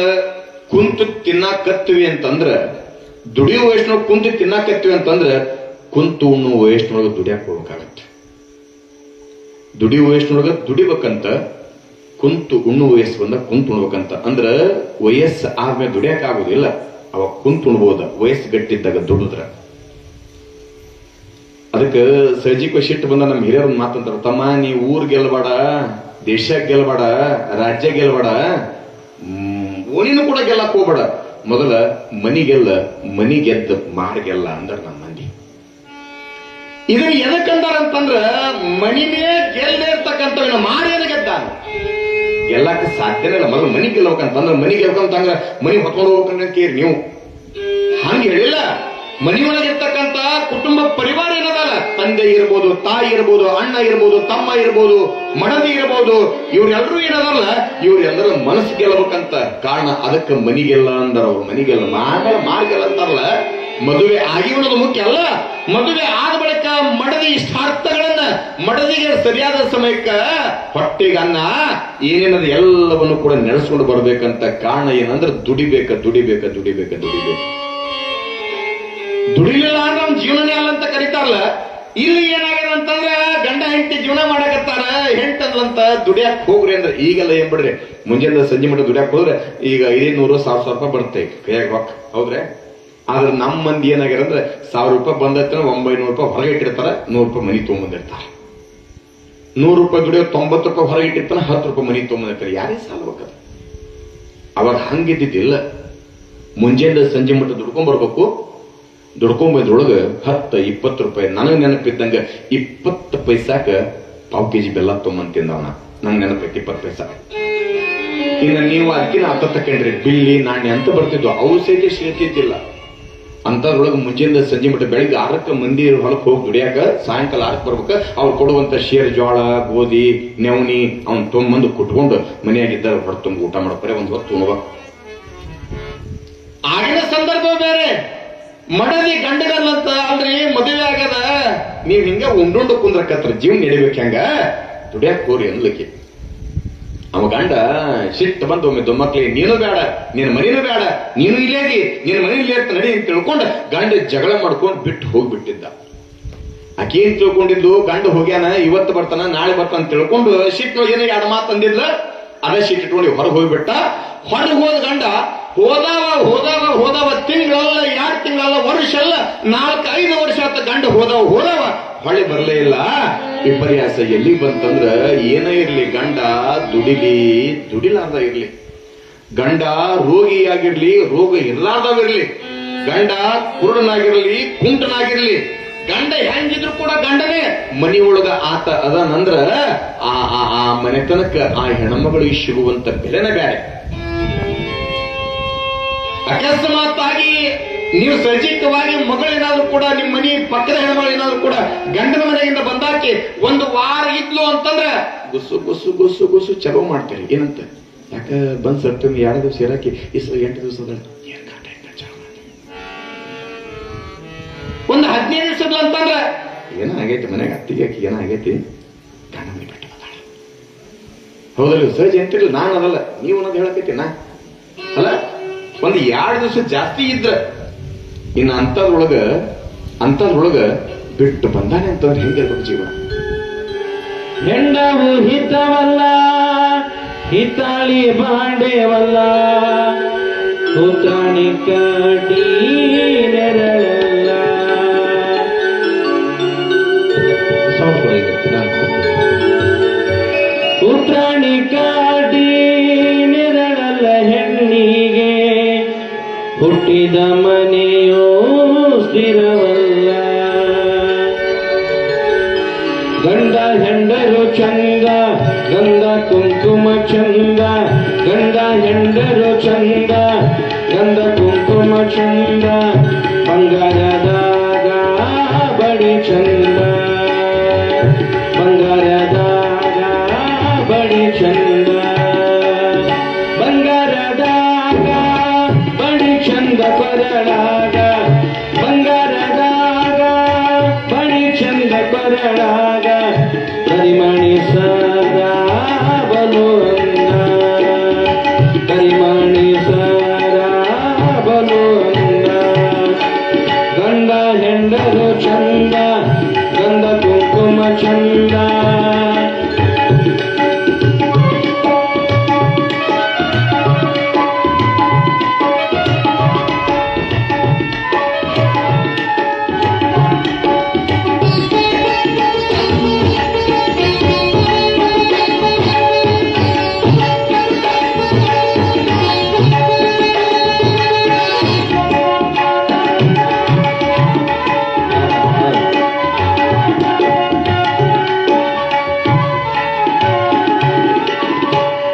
ಕುಂತು ತಿನ್ನಾಕತ್ತೀವಿ ಅಂತಂದ್ರ, ಕುಂತು ಉಣ್ಣುವ ವಯಸ್ಸಿನೊಳಗ ದುಡಿಯಾಕ್ ಹೋಗ್ಬೇಕಾಗತ್ತೆ. ದುಡಿಯುವ ವಯಸ್ಸಿನೊಳಗ ದುಡಿಬೇಕಂತ, ಕುಂತು ಉಣ್ಣುವ ವಯಸ್ಸು ಬಂದ ಕುಂತು ಉಣ್ಬೇಕಂತ. ಅಂದ್ರ ವಯಸ್ಸು ಆದ್ಮೇಲೆ ದುಡಿಯಕ್ ಆಗುದಿಲ್ಲ, ಅವಾಗ ಕುಂತು ಉಣ್ಬೋದ. ವಯಸ್ಸು ಗಟ್ಟಿದ್ದಾಗ ದುಡಿದ್ರ. ಅದಕ್ಕೆ ಸರ್ಜಿಕ ಶಿಟ್ಟು ಬಂದ ನಮ್ಮ ಹಿರಿಯರ ಮಾತಂತಾರ, ತಮ್ಮ ನೀ ಊರ್ ಗೆಲ್ಬೇಡ, ದೇಶ ಗೆಲ್ಬೇಡ, ರಾಜ್ಯ ಗೆಲ್ಬೇಡ, ಓಣಿನೂ ಕೂಡ ಗೆಲ್ಲಕ್ ಹೋಗ್ಬೇಡ, ಮೊದಲ ಮನಿ ಗೆದ್ದ ಮಾರ್ಗೆಲ್ಲ ಅಂದ್ರ ನಮ್ಮ ಮಂದಿ. ಇದನ್ನ ಎದಕ್ಕಂತಾರಂತಂದ್ರ, ಮನಿನೇ ಗೆಲ್ಲದೆ ಇರ್ತಕ್ಕಂಥವನ್ನ ಮಾರೇನ ಗೆದ್ದಾನ. ಗೆಲ್ಲಕ್ಕೆ ಸಾಧ್ಯನೇ ಇಲ್ಲ. ಮೊದಲು ಮನಿ ಗೆಲ್ಬೇಕಂತಂದ್ರ, ಮನಿ ಗೆಲ್ಕಂತಂದ್ರ ಮನಿ ಹೊತ್ಕೊಂಡು ಹೋಗ್ಬೇಕಂತ ಕೇರಿ ನೀವು ಹಂಗ ಹೇಳಿಲ್ಲ. ಮನೆಯೊಳಗಿರ್ತಕ್ಕಂಥ ಕುಟುಂಬ ಪರಿವಾರ ಏನದಲ್ಲ, ತಂದೆ ಇರ್ಬೋದು, ತಾಯಿ ಇರ್ಬೋದು, ಅಣ್ಣ ಇರ್ಬೋದು, ತಮ್ಮ ಇರ್ಬೋದು, ಮಡದಿ ಇರ್ಬೋದು, ಇವ್ರೆಲ್ಲರೂ ಏನದಲ್ಲ, ಇವ್ರೆಲ್ಲರ ಮನಸ್ಸು ಗೆಲ್ಲಬೇಕಂತ ಕಾರಣ. ಅದಕ್ಕೆ ಮನಿಗೆಲ್ಲ ಅಂದಾರ ಅವ್ರು. ಮನಿಗೆಲ್ಲ ಮಾರ್ಗೆಲ್ಲ ಅಂತಾರಲ್ಲ. ಮದುವೆ ಆಗಿರೋದು ಮುಖ್ಯ ಅಲ್ಲ, ಮದುವೆ ಆದ ಬಳಿಕ ಮಡದಿ ಇಷ್ಟಾರ್ಥಗಳನ್ನ ಮಡದಿಗೆ ಸರಿಯಾದ ಸಮಯಕ್ಕ ಹೊಟ್ಟೆಗೆ ಅನ್ನ ಏನೇನದ ಎಲ್ಲವನ್ನು ಕೂಡ ನೆನೆಸ್ಕೊಂಡು ಬರ್ಬೇಕಂತ ಕಾರಣ ಏನಂದ್ರೆ ದುಡಿಲಿಲ್ಲ ಅಂದ್ರೆ ಅವ್ನ ಜೀವನನೇ ಅಲ್ಲ ಅಂತ ಕರೀತಾರಲ್ಲ. ಇಲ್ಲಿ ಏನಾಗಿದೆ ಅಂತಂದ್ರೆ ಗಂಡ ಹೆಂಡತಿ ಜೀವನ ಮಾಡಕತ್ತಾರ, ಹೆಂಡತಂದ್ಲಂತ ದುಡಿಯಾಕ್ ಹೋಗ್ರಿ ಅಂದ್ರೆ ಈಗೆಲ್ಲ ಏನ್ ಬಿಡ್ರಿ, ಮುಂಜಾನೆ ಸಂಜೆ ಮಟ್ಟ ದುಡಿಯಾಕ್ ಹೋದ್ರೆ ಈಗ 500-1000 ರೂಪಾಯಿ ಬರುತ್ತೆ ಕೈಯಾಗ ರೊಕ್ಕ, ಹೌದ್ರೆ? ಆದ್ರೆ ನಮ್ಮ ಮಂದಿ ಏನಾಗ್ಯಾರ ಅಂದ್ರೆ 1000 ರೂಪಾಯಿ ಬಂದೈತೆ 900 ರೂಪಾಯಿ ಹೊರಗೆ ಇಟ್ಟಿರ್ತಾರ, 100 ರೂಪಾಯಿ ಮನಿ ತೊಗೊಂಬಂದಿರ್ತಾರ. 100 ರೂಪಾಯಿ ದುಡಿಯೋ 90 ರೂಪಾಯಿ ಹೊರಗೆ ಇಟ್ಟಿರ್ತಾನ, 10 ರೂಪಾಯಿ ಮನಿ ತೊಗೊಂಬಂದಿರ್ತಾರೆ. ಯಾರೇ ಸಾಲ್ಬೇಕದ? ಅವಾಗ ಹಂಗಿದ್ದಿದ್ದಿಲ್ಲ. ಮುಂಜಾನೆ ಸಂಜೆ ಮಟ್ಟ ದುಡ್ಕೊಂಡ್ಬರ್ಬೇಕು. ದುಡ್ಕೊಂಬದ್ರೊಳಗೆ 10-20 ರೂಪಾಯಿ. ನನಗೆ ನೆನಪಿದ್ದಂಗ 20 ಪೈಸಾಕ ಪಾವ್ ಕೆಜಿ ಬೆಲ್ಲ ತೊಗೊಂಬಂತಿಂದವನ, ನಂಗೆ ನೆನಪೈತಿ 20 ಪೈಸಾ. ಇನ್ನು ನೀವು ಅದಕ್ಕಿನ ಅರ್ಥ ತಕೊಂಡ್ರಿ, ಬಿಲ್ಲಿ ನಾಣ್ಯ ಅಂತ ಬರ್ತಿದ್ವು, ಅವು ಸಹಿತ ಸಿಗ್ತಿದ್ದಿಲ್ಲ. ಅಂತದ್ರೊಳಗೆ ಮುಂಜಾನೆ ಸಂಜೆ ಮಟ್ಟ ಬೆಳಿಗ್ಗೆ 6ಕ್ಕೆ ಮಂದಿ ಹೊಲಕ್ಕೆ ಹೋಗಿ ದುಡಿಯಾಕ, ಸಾಯಂಕಾಲ 6ಕ್ಕೆ ಬರ್ಬೇಕ. ಅವ್ರು ಕೊಡುವಂತ ಶೇರ್ ಜೋಳ, ಗೋಧಿ, ನೆವಣಿ ಅವ್ನು ತೊಗೊಂಬಂದು ಕುಟ್ಕೊಂಡು ಮನೆಯಾಗಿದ್ದ ಹೊರ ತುಂಬ ಊಟ ಮಾಡ್ತಾರೆ, ಒಂದು ಹೊತ್ತು ಉಣುವ. ಆಗಿನ ಸಂದರ್ಭ ಬೇರೆ. ಮಡದಿ ಗಂಡಗಲ್ಲಂತ ಅಲ್ರಿ, ಮದುವೆ ಆಗದ, ನೀವ್ ಹಿಂಗ ಉಂಡುಂಡು ಕುಂದ್ರಕತ್ರ ಜೀವನ ನಡಿಬೇಕು, ಹೆಂಗ ದುಡಿಯಾಕ ಹೋರಿ ಅನ್ಲಿಕ್ಕೆ. ಅವ ಗಂಡ ಸಿಟ್ಟು ಬಂದು ಒಮ್ಮೆ ದೊಮ್ಮಕ್ಲಿ, ನೀನು ಬೇಡ, ನಿನ್ನ ಮನೇನು ಬೇಡ, ನೀನು ಇಲ್ಲೇದಿ, ನಿನ್ನ ಮನೇಲಿ ನಡಿ ಅಂತ ತಿಳ್ಕೊಂಡು ಗಂಡ ಜಗಳ ಮಾಡ್ಕೊಂಡು ಬಿಟ್ಟು ಹೋಗ್ಬಿಟ್ಟಿದ್ದ. ಆಕೇನ್ ತಿಳ್ಕೊಂಡಿದ್ಲು, ಗಂಡ ಹೋಗ್ಯಾನ, ಇವತ್ತು ಬರ್ತಾನ ನಾಳೆ ಬರ್ತಾನ ತಿಳ್ಕೊಂಡು ಸಿಟ್ಟು ಏನೋ 2 ಮಾತು ಅಂದಿದ್ಲ. ಅದೇ ಸಿಟ್ಟು ಇಟ್ಕೊಂಡು ಹೊರಗೆ ಹೋಗ್ಬಿಟ್ಟ. ಹೊರಗೆ ಹೋದ ಗಂಡ ಹೋದವ ತಿಂಗಳಲ್ಲ, 2 ತಿಂಗಳಲ್ಲ, ವರ್ಷ ಅಲ್ಲ, 4-5 ವರ್ಷ ಆತ ಗಂಡ ಹೋದವ ಹೊಳೆ ಬರಲೇ ಇಲ್ಲ. ವಿಪರ್ಯಾಸ ಎಲ್ಲಿ ಬಂತಂದ್ರ, ಏನೇ ಇರ್ಲಿ ಗಂಡ ದುಡಿಲಾರ್ದ ಇರ್ಲಿ, ಗಂಡ ರೋಗಿಯಾಗಿರ್ಲಿ, ರೋಗ ಇರ್ಲಾರ್ದವಿರ್ಲಿ, ಗಂಡ ಕುರುಡನಾಗಿರ್ಲಿ, ಕುಂಟನಾಗಿರ್ಲಿ, ಗಂಡ ಹೆಂಗಿದ್ರು ಕೂಡ ಗಂಡನೇ ಮನಿಯೊಳಗ ಆತ ಅದನಂದ್ರ ಆ ಮನೆತನಕ್ಕ ಆ ಹೆಣ್ಮಗಳಿಗೆ ಸಿಗುವಂತ ಬೆಲೆನ ಬೇರೆ. ಅಕಸ್ಮಾತ್ತಾಗಿ ನೀವು ಸರ್ಜಿಕವಾಗಿ ಮಗಳೇನಾದ್ರೂ ಕೂಡ ನಿಮ್ಮ ಮನಿ ಪಕ್ಕದ ಹೆಣ್ಮಗಳೇನಾದ್ರೂ ಕೂಡ ಗಂಡನ ಮನೆಯಿಂದ ಬಂದಾಕಿ 1 ವಾರ ಇದ್ಲು ಅಂತಂದ್ರೆ ಗುಸ್ಸು ಚಲೋ ಮಾಡ್ತೀರಿ. ಏನಂತ? ಯಾಕ ಬಂದ್ ಸರ್ತಿ 2 ದಿವಸ ಇರಾಕಿ 8 ದಿವಸದ ಒಂದು 15 ದಿವಸದ ಅಂತಂದ್ರೆ ಏನಾಗೈತಿ ಮನೆಗೆ, ಅತ್ತಿಗೆ ಏನಾಗೈತಿ, ಗಂಡ ಮನೆ ಬಿಟ್ಟು ಬಂದಾಳ. ಹೌದಲ್ಲ ಸಹಜ ಅಂತಿರ್ಲಿ, ನಾನು ಅದಲ್ಲ, ನೀವು ಅನ್ನೋದು ಹೇಳಕೈತಿ ನಾ ಅಲ್ಲ. ಒಂದು 2 ದಿವಸ ಜಾಸ್ತಿ ಇದ್ರ ಇನ್ನು ಅಂತದ್ರೊಳಗ ಬಿಟ್ಟು ಬಂದಾನೆ ಅಂತಂದ್ರೆ ಹೆಂಗಿರ್ಬೇಕು ಜೀವನ? ಹೆಂಡವು ಹಿತವಲ್ಲ, ಹಿತಾಳಿ ಬಾಂಡೆವಲ್ಲ, ಉತ್ರಾಣಿ ಕಡಿ ನೆರಳಲ್ಲ. ಉತ್ರಾಣಿ ಕಾಡಿ ನೆರಳಲ್ಲ ಹೆಣ್ಣಿಗೆ, ಹುಟ್ಟಿದ ಮನೆಯೋ ಸ್ಥಿರವಲ್ಲ. ಗಂಡ ಹೆಂಡರು ಚಂದ, ಗಂಧ ಕುಂಕುಮ ಚಂದ, ಗಂಡ ಹೆಂಡರು ಚಂದ, ಗಂಧ ಕುಂಕುಮ ಚಂದ, ಬಂಗಾರದಾಗ ಬಡಿ ಚಂದ, ಬಂಗಾರದಾಗ ಬಡಿ ಚಂದ, ಬಂಗಾರದಾಗ ಬಡಿ ಚಂದ ಕೊರಳಾಗ, ಬಂಗಾರದಾಗ ಬಡಿ ಚಂದ ಕೊರಳಾಗ, ಕರಿಮಣಿ ಸದಾ ಬಲು ಅಂದ, ಕರಿಮಣಿ ಸದಾ ಬಲು ಅಂದ. ಗಂಡ ಹೆಂಡರು ಚಂದ, ಗಂಧ ಕುಂಕುಮ ಚಂದ.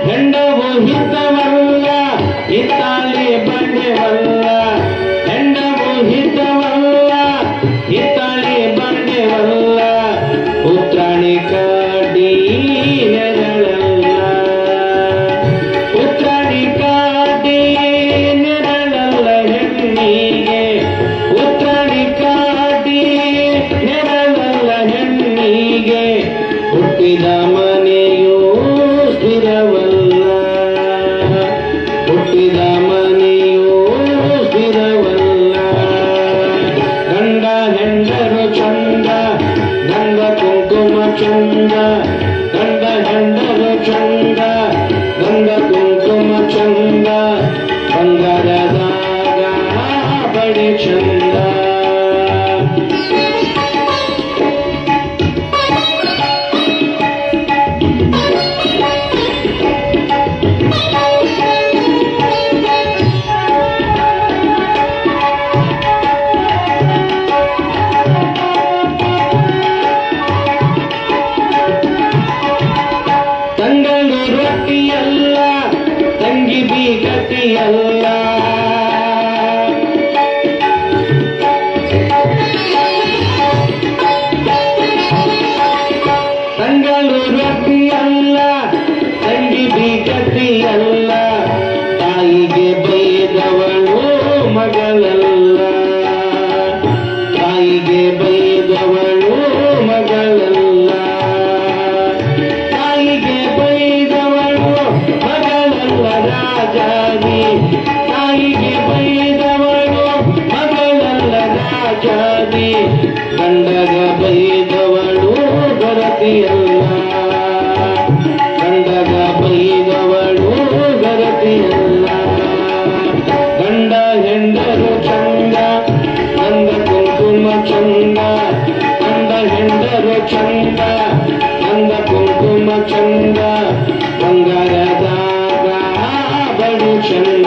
ಹೆಂಡವು ಹಿತವಲ್ಲ, ಹಿತಾಳಿ ಬಂಡೆವಲ್ಲ, ಹೆಂಡವು ಹಿತವಲ್ಲ, ಗಂಡಗ ಬೈದವಳು ಗರತಿಯಲ್ಲ, ಗಂಡಗ ಬೈದವಳು ಗರತಿಯಲ್ಲ. ಗಂಡ ಹೆಂಡರು ಚಂದ, ಗಂಧ ಕುಂಕುಮ ಚಂದ, ಗಂಡ ಹೆಂಡರು ಚಂದ, ಗಂಧ ಕುಂಕುಮ ಚಂದ, ಬಂಗಾರದಾಗ ಬಡು ಚಂದ.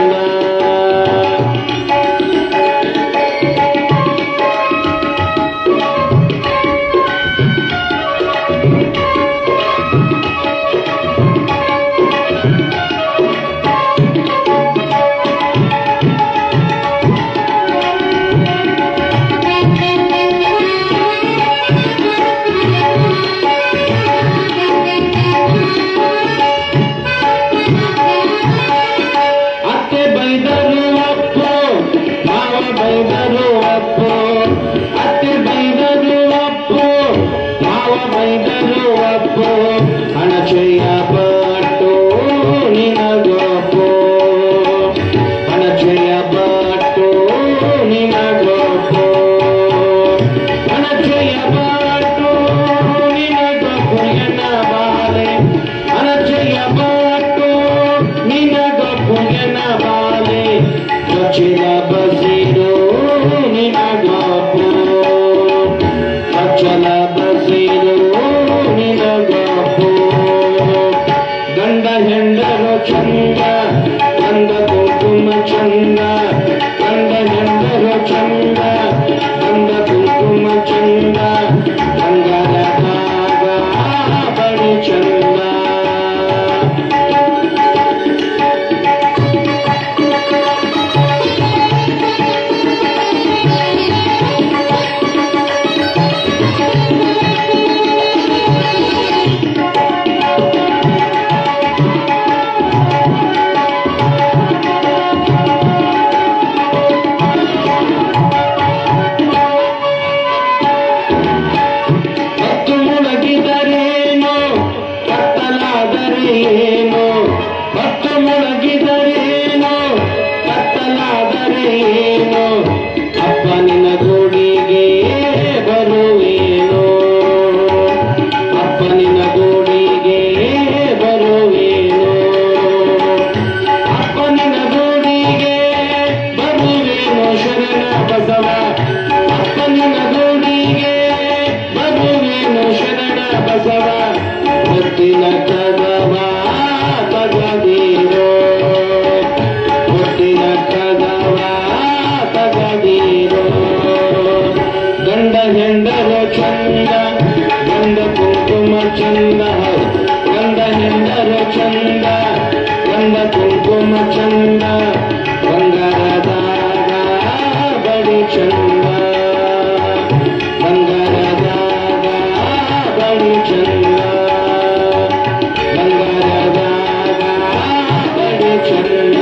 ಹಣಚೆಯ ಬಾಟು ನಿನಗೊಪ್ಪು, ಹಣಚೆಯ ಬಾಟು ನಿನಗೊಪ್ಪು, ಹಣಚೆಯ ಬಾಟು ನಿನಗೊಪ್ಪು ಎನ್ನ ಬಾಲೆ, ಹಣಚೆಯ ಬಾಟು ನಿನಗೊಪ್ಪು ಎನ್ನ ಬಾಲೆ, ಚೊಚ್ಚಿದ ಬಸಿರು ನಿನಗೊಪ್ಪು, ಚೊಚ್ಚಲ ಬಸಿರು ನಿನಗೊಪ್ಪು. ಗಂಡ ಹೆಂಡರು ಚಂದ, ಗಂಧ ಕುಂಕುಮ ಚಂದ, ಗಂಡ ಹೆಂಡರು ಚಂದ, ಗಂಧ ಕುಂಕುಮ ಚಂದ, ಬಂಗಾರದಾಗ ಬಡಿ ಚಂದ. ಅಪ್ಪನಿನ ಗೋಡಿಗೆ ಬರುವೇನೋ, ಅಪ್ಪನಿನ ಗೋಡಿಗೆ ಬರುವೇನೋ, ಅಪ್ಪನಿನ ಗೋಡಿಗೆ ಬರುವೇನೋ ಶರಣ ಬಸವ, ಅಪ್ಪನಿನ ಗೋಡಿಗೆ ಬರುವೇನೋ ಶರಣ ಬಸವ. ಹೊತ್ತಿನ ಕದವ ತಗದೀರೋ, ಹೊತ್ತಿನ ಕದವ ತಗದೀರೋ. ಗಂಡ ಹೆಂಡರು ಚಂದ, ಗಂಧ ಕುಂಕುಮ ಚಂದ, ಗಂಡ ಹೆಂಡರು ಚಂದ, ಗಂಧ ಕುಂಕುಮ ಚಂದ, ಬಂಗಾರದಾಗ ಬಡಿ ಚಂದ, ಬಂಗಾರದಾಗ ಬಡಿ ಚಂದ, ಬಂಗಾರದಾಗ ಬಡಿ ಚಂದ.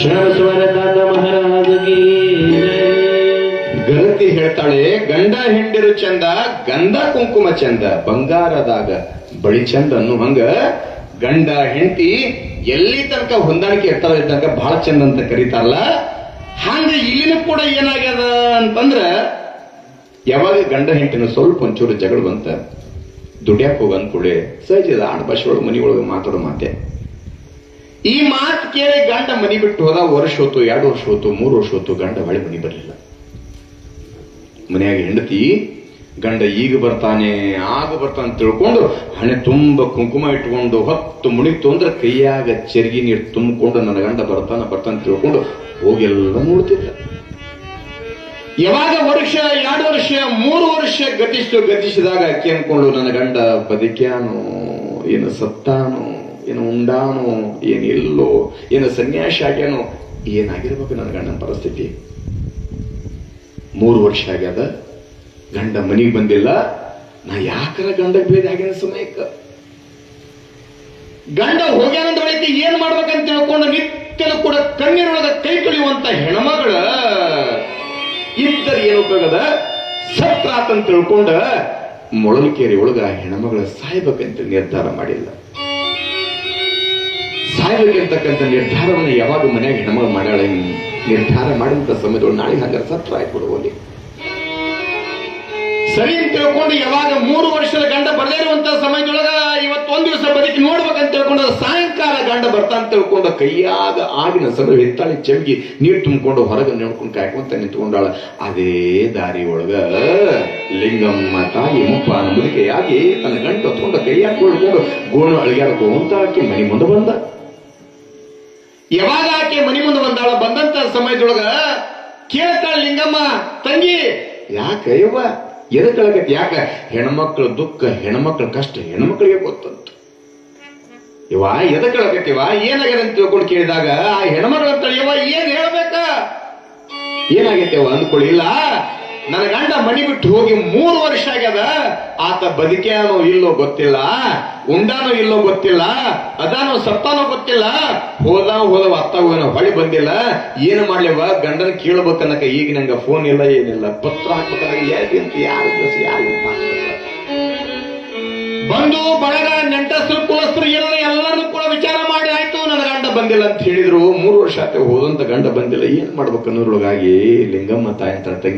ಶ್ರವಸ್ವರದಾದ ಮಹಾರಾಜಗಿ ಗರತಿ ಹೇಳ್ತಾಳೆ, ಗಂಡ ಹೆಂಡರು ಚಂದ, ಗಂಧ ಕುಂಕುಮ ಚಂದ, ಬಂಗಾರದಾಗ ಬಳಿ ಚಂದ ಅನ್ನೋ ಹಂಗ ಗಂಡ ಹೆಂಡತಿ ಎಲ್ಲಿ ತನಕ ಹೊಂದಾಣಿಕೆ ಇರ್ತಾರ ತನಕ ಬಹಳ ಚಂದ ಅಂತ ಕರೀತಾರಲ್ಲ. ಹಂಗ ಇಲ್ಲಿನೂ ಕೂಡ ಏನಾಗ್ಯದ ಅಂತಂದ್ರ, ಯಾವಾಗ ಗಂಡ ಹೆಂಡತಿನ ಸ್ವಲ್ಪ ಒಂಚೂರು ಜಗಳ ಬಂತ, ದುಡ್ಯಾಕ್ ಹೋಗ ಅಂದ್ಕೊಳ್ಳೆ ಸಹಜದ ಆಡ ಭಾಷೆ ಒಳಗೆ ಮನಿ ಒಳಗೆ ಮಾತಾಡೋ ಮಾತೆ. ಈ ಮಾತು ಕೇಳಿ ಗಂಡ ಮನಿ ಬಿಟ್ಟು ಹೋದ. ವರ್ಷ ಹೋತು, 2 ವರ್ಷ ಹೋತು, 3 ವರ್ಷ ಹೋತು, ಗಂಡ ಹೊಳೆ ಮನಿ ಬರಲಿಲ್ಲ. ಮನೆಯಾಗ ಹೆಂಡತಿ ಗಂಡ ಈಗ ಬರ್ತಾನೆ ಆಗ ಬರ್ತಾನೆ ತಿಳ್ಕೊಂಡು ಹಣೆ ತುಂಬ ಕುಂಕುಮ ಇಟ್ಕೊಂಡು ಹೊತ್ತು ಮುಣಿತು ಅಂದ್ರೆ ಕೈಯಾಗ ಚೆರ್ಗಿ ನೀರು ತುಂಬಿಕೊಂಡು ನನ್ನ ಗಂಡ ಬರ್ತಾನೆ ತಿಳ್ಕೊಂಡು ಹೋಗೆಲ್ಲ ನೋಡ್ತಿದ್ದ. ಯಾವಾಗ ವರ್ಷ 2 ವರ್ಷ 3 ವರ್ಷ ಗತಿಸಿದಾಗ ಅಕ್ಕಿ ಅನ್ಕೊಂಡು ನನ್ನ ಗಂಡ ಬದುಕ್ಯಾನೋ ಏನು ಸತ್ತಾನೋ ಏನು ಉಂಡಾನೋ ಏನಿಲ್ಲೋ ಏನು ಸನ್ಯಾಸಿ ಆಗ್ಯಾನೋ ಏನಾಗಿರ್ಬೇಕು ನನ್ನ ಗಂಡನ ಪರಿಸ್ಥಿತಿ. 3 ವರ್ಷ ಆಗ್ಯದ, ಗಂಡ ಮನಿಗೆ ಬಂದಿಲ್ಲ. ನಾ ಯಾಕರ ಗಂಡಕ್ಕೆ ಬೇರೆ ಆಗಿನ ಸಮಯಕ್ಕೆ ಗಂಡ ಹೋಗ್ಯಾನಂದ ಬಳಿಕ ಏನ್ ಮಾಡ್ಬೇಕಂತ ತಿಳ್ಕೊಂಡು ನಿತ್ಯನೂ ಕೂಡ ಕಣ್ಣೀರೊಳಗ ಕೈ ತೊಳೆಯುವಂತ ಹೆಣ್ಮಗಳ ಇದ್ದರೆ ಏನು ಉಪಯೋಗದ, ಸತ್ರಾತಂತ ತಿಳ್ಕೊಂಡ ಮೊಳಲಿಕೇರಿ ಒಳಗ ಹೆಣ್ಮಗಳ ಸಾಯ್ಬೇಕಂತ ನಿರ್ಧಾರ ಮಾಡಿಲ್ಲ. ಸಾಯ್ಬೇಕಂತಕ್ಕಂಥ ನಿರ್ಧಾರವನ್ನು ಯಾವಾಗ ಮನ್ಯಾಗ ಹೆಣ್ಮಗಳು ಮಾಡ್ಯಾಳ, ನಿರ್ಧಾರ ಮಾಡಿದಂತ ಸಮಯದೊಳಗೆ ನಾಳೆ ಹಂಗಾರೆ ಸತ್ರ ಆಯ್ಕೊಡುವಲ್ಲಿ ಸರಿ ಅಂತ ತಿಳ್ಕೊಂಡು ಯಾವಾಗ 3 ವರ್ಷದ ಗಂಡ ಬರದೇ ಇರುವಂತ ಸಮಯದೊಳಗ ಇವತ್ತೊಂದ್ ದಿವಸ ಬದುಕಿ ನೋಡ್ಬೇಕಂತ ತಿಳ್ಕೊಂಡು ಸಾಯಂಕಾಲ ಗಂಡ ಬರ್ತಾ ಅಂತ ತಿಳ್ಕೊಂಡು ಕೈಯಾಗ ಆಗಿನ ಸಮಯ ಹಿತ್ತಾಳಿ ಚೆಮ್ಗಿ ನೀರು ತುಂಬಿಕೊಂಡು ಹೊರಗೆ ನೋಡ್ಕೊಂಡು ಕಾಯ್ಕೊಂತ ನಿಂತ್ಕೊಂಡಾಳ. ಅದೇ ದಾರಿ ಒಳಗ ಲಿಂಗಮ್ಮ ತಾಯಿ ಮುಪ್ಪಾನ ಮುದುಕೆಯಾಗಿ ತನ್ನ ಗಂಟು ಹೊತ್ಕೊಂಡು ಕೈಯಾಗ ಕೊಡ್ಕೊಂಡು ಗೋಣು ಅಳಿಗಾಡ್ಕೊಂತ ಆಕೆ ಮನೆ ಮುಂದೆ ಬಂದ. ಯಾವಾಗ ಆಕೆ ಮನೆ ಮುಂದೆ ಬಂದಾಳ, ಬಂದಂತ ಸಮಯದೊಳಗ ಕೇಳ್ತಾಳ ಲಿಂಗಮ್ಮ, ತಂಗಿ ಯಾಕಯ್ಯವ್ವ ಎದಕ್ಕಳಗತ್ತೆ, ಯಾಕ? ಹೆಣ್ಮಕ್ಳ ದುಃಖ, ಹೆಣ್ಮಕ್ಳ ಕಷ್ಟ ಹೆಣ್ಮಕ್ಳಿಗೆ ಗೊತ್ತಂತ. ಇವ ಎದಕ್ಕಳಗತ್ತಿವ, ಏನಾಗ್ಯದ ಅಂತ ತಿಳ್ಕೊಂಡು ಕೇಳಿದಾಗ ಆ ಹೆಣ್ಮಕ್ಳ ತಳಿಯವ ಏನ್ ಹೇಳ್ಬೇಕ, ಏನಾಗೈತೆವ ಅಂದ್ಕೊಳ್ಳಿ. ಇಲ್ಲ, ನನ್ನ ಗಂಡ ಮನಿ ಬಿಟ್ಟು ಹೋಗಿ 3 ವರ್ಷ ಆಗ್ಯದ, ಆತ ಬದುಕ್ಯಾನೋ ಇಲ್ಲೋ ಗೊತ್ತಿಲ್ಲ, ಉಂಡಾನೋ ಇಲ್ಲೋ ಗೊತ್ತಿಲ್ಲ, ಅದಾನೋ ಸತ್ತಾನೋ ಗೊತ್ತಿಲ್ಲ, ಹೋದವ ಅತ್ತಾಗೇನೋ ಹೊಳಿ ಬಂದಿಲ್ಲ, ಏನು ಮಾಡ್ಲಿವ ಗಂಡನ ಕೇಳ್ಬೇಕನ್ನಕ ಈಗ ನಂಗ ಫೋನ್ ಇಲ್ಲ ಏನಿಲ್ಲ, ಪತ್ರ ಹಾಕ್ಬೇಕಾಗ ಯಾರು ಬಂದು ಬಳಗ ನೆಂಟಸ್ರು ಕುಲಸ್ರು ಎಲ್ಲರೂ ಕೂಡ ವಿಚಾರ ಮಾಡಿ ಆಯ್ತು ನನ್ನ ಗಂಡ ಬಂದಿಲ್ಲ ಅಂತ ಹೇಳಿದ್ರು. 3 ವರ್ಷ ಆಯ್ತು ಹೋದಂತ ಗಂಡ ಬಂದಿಲ್ಲ, ಏನ್ ಮಾಡ್ಬೇಕನ್ನೋದ್ರೊಳಗಾಗಿ ಲಿಂಗಮ್ಮ ತಾಯಿ ಅಂತ ತಂಗಿ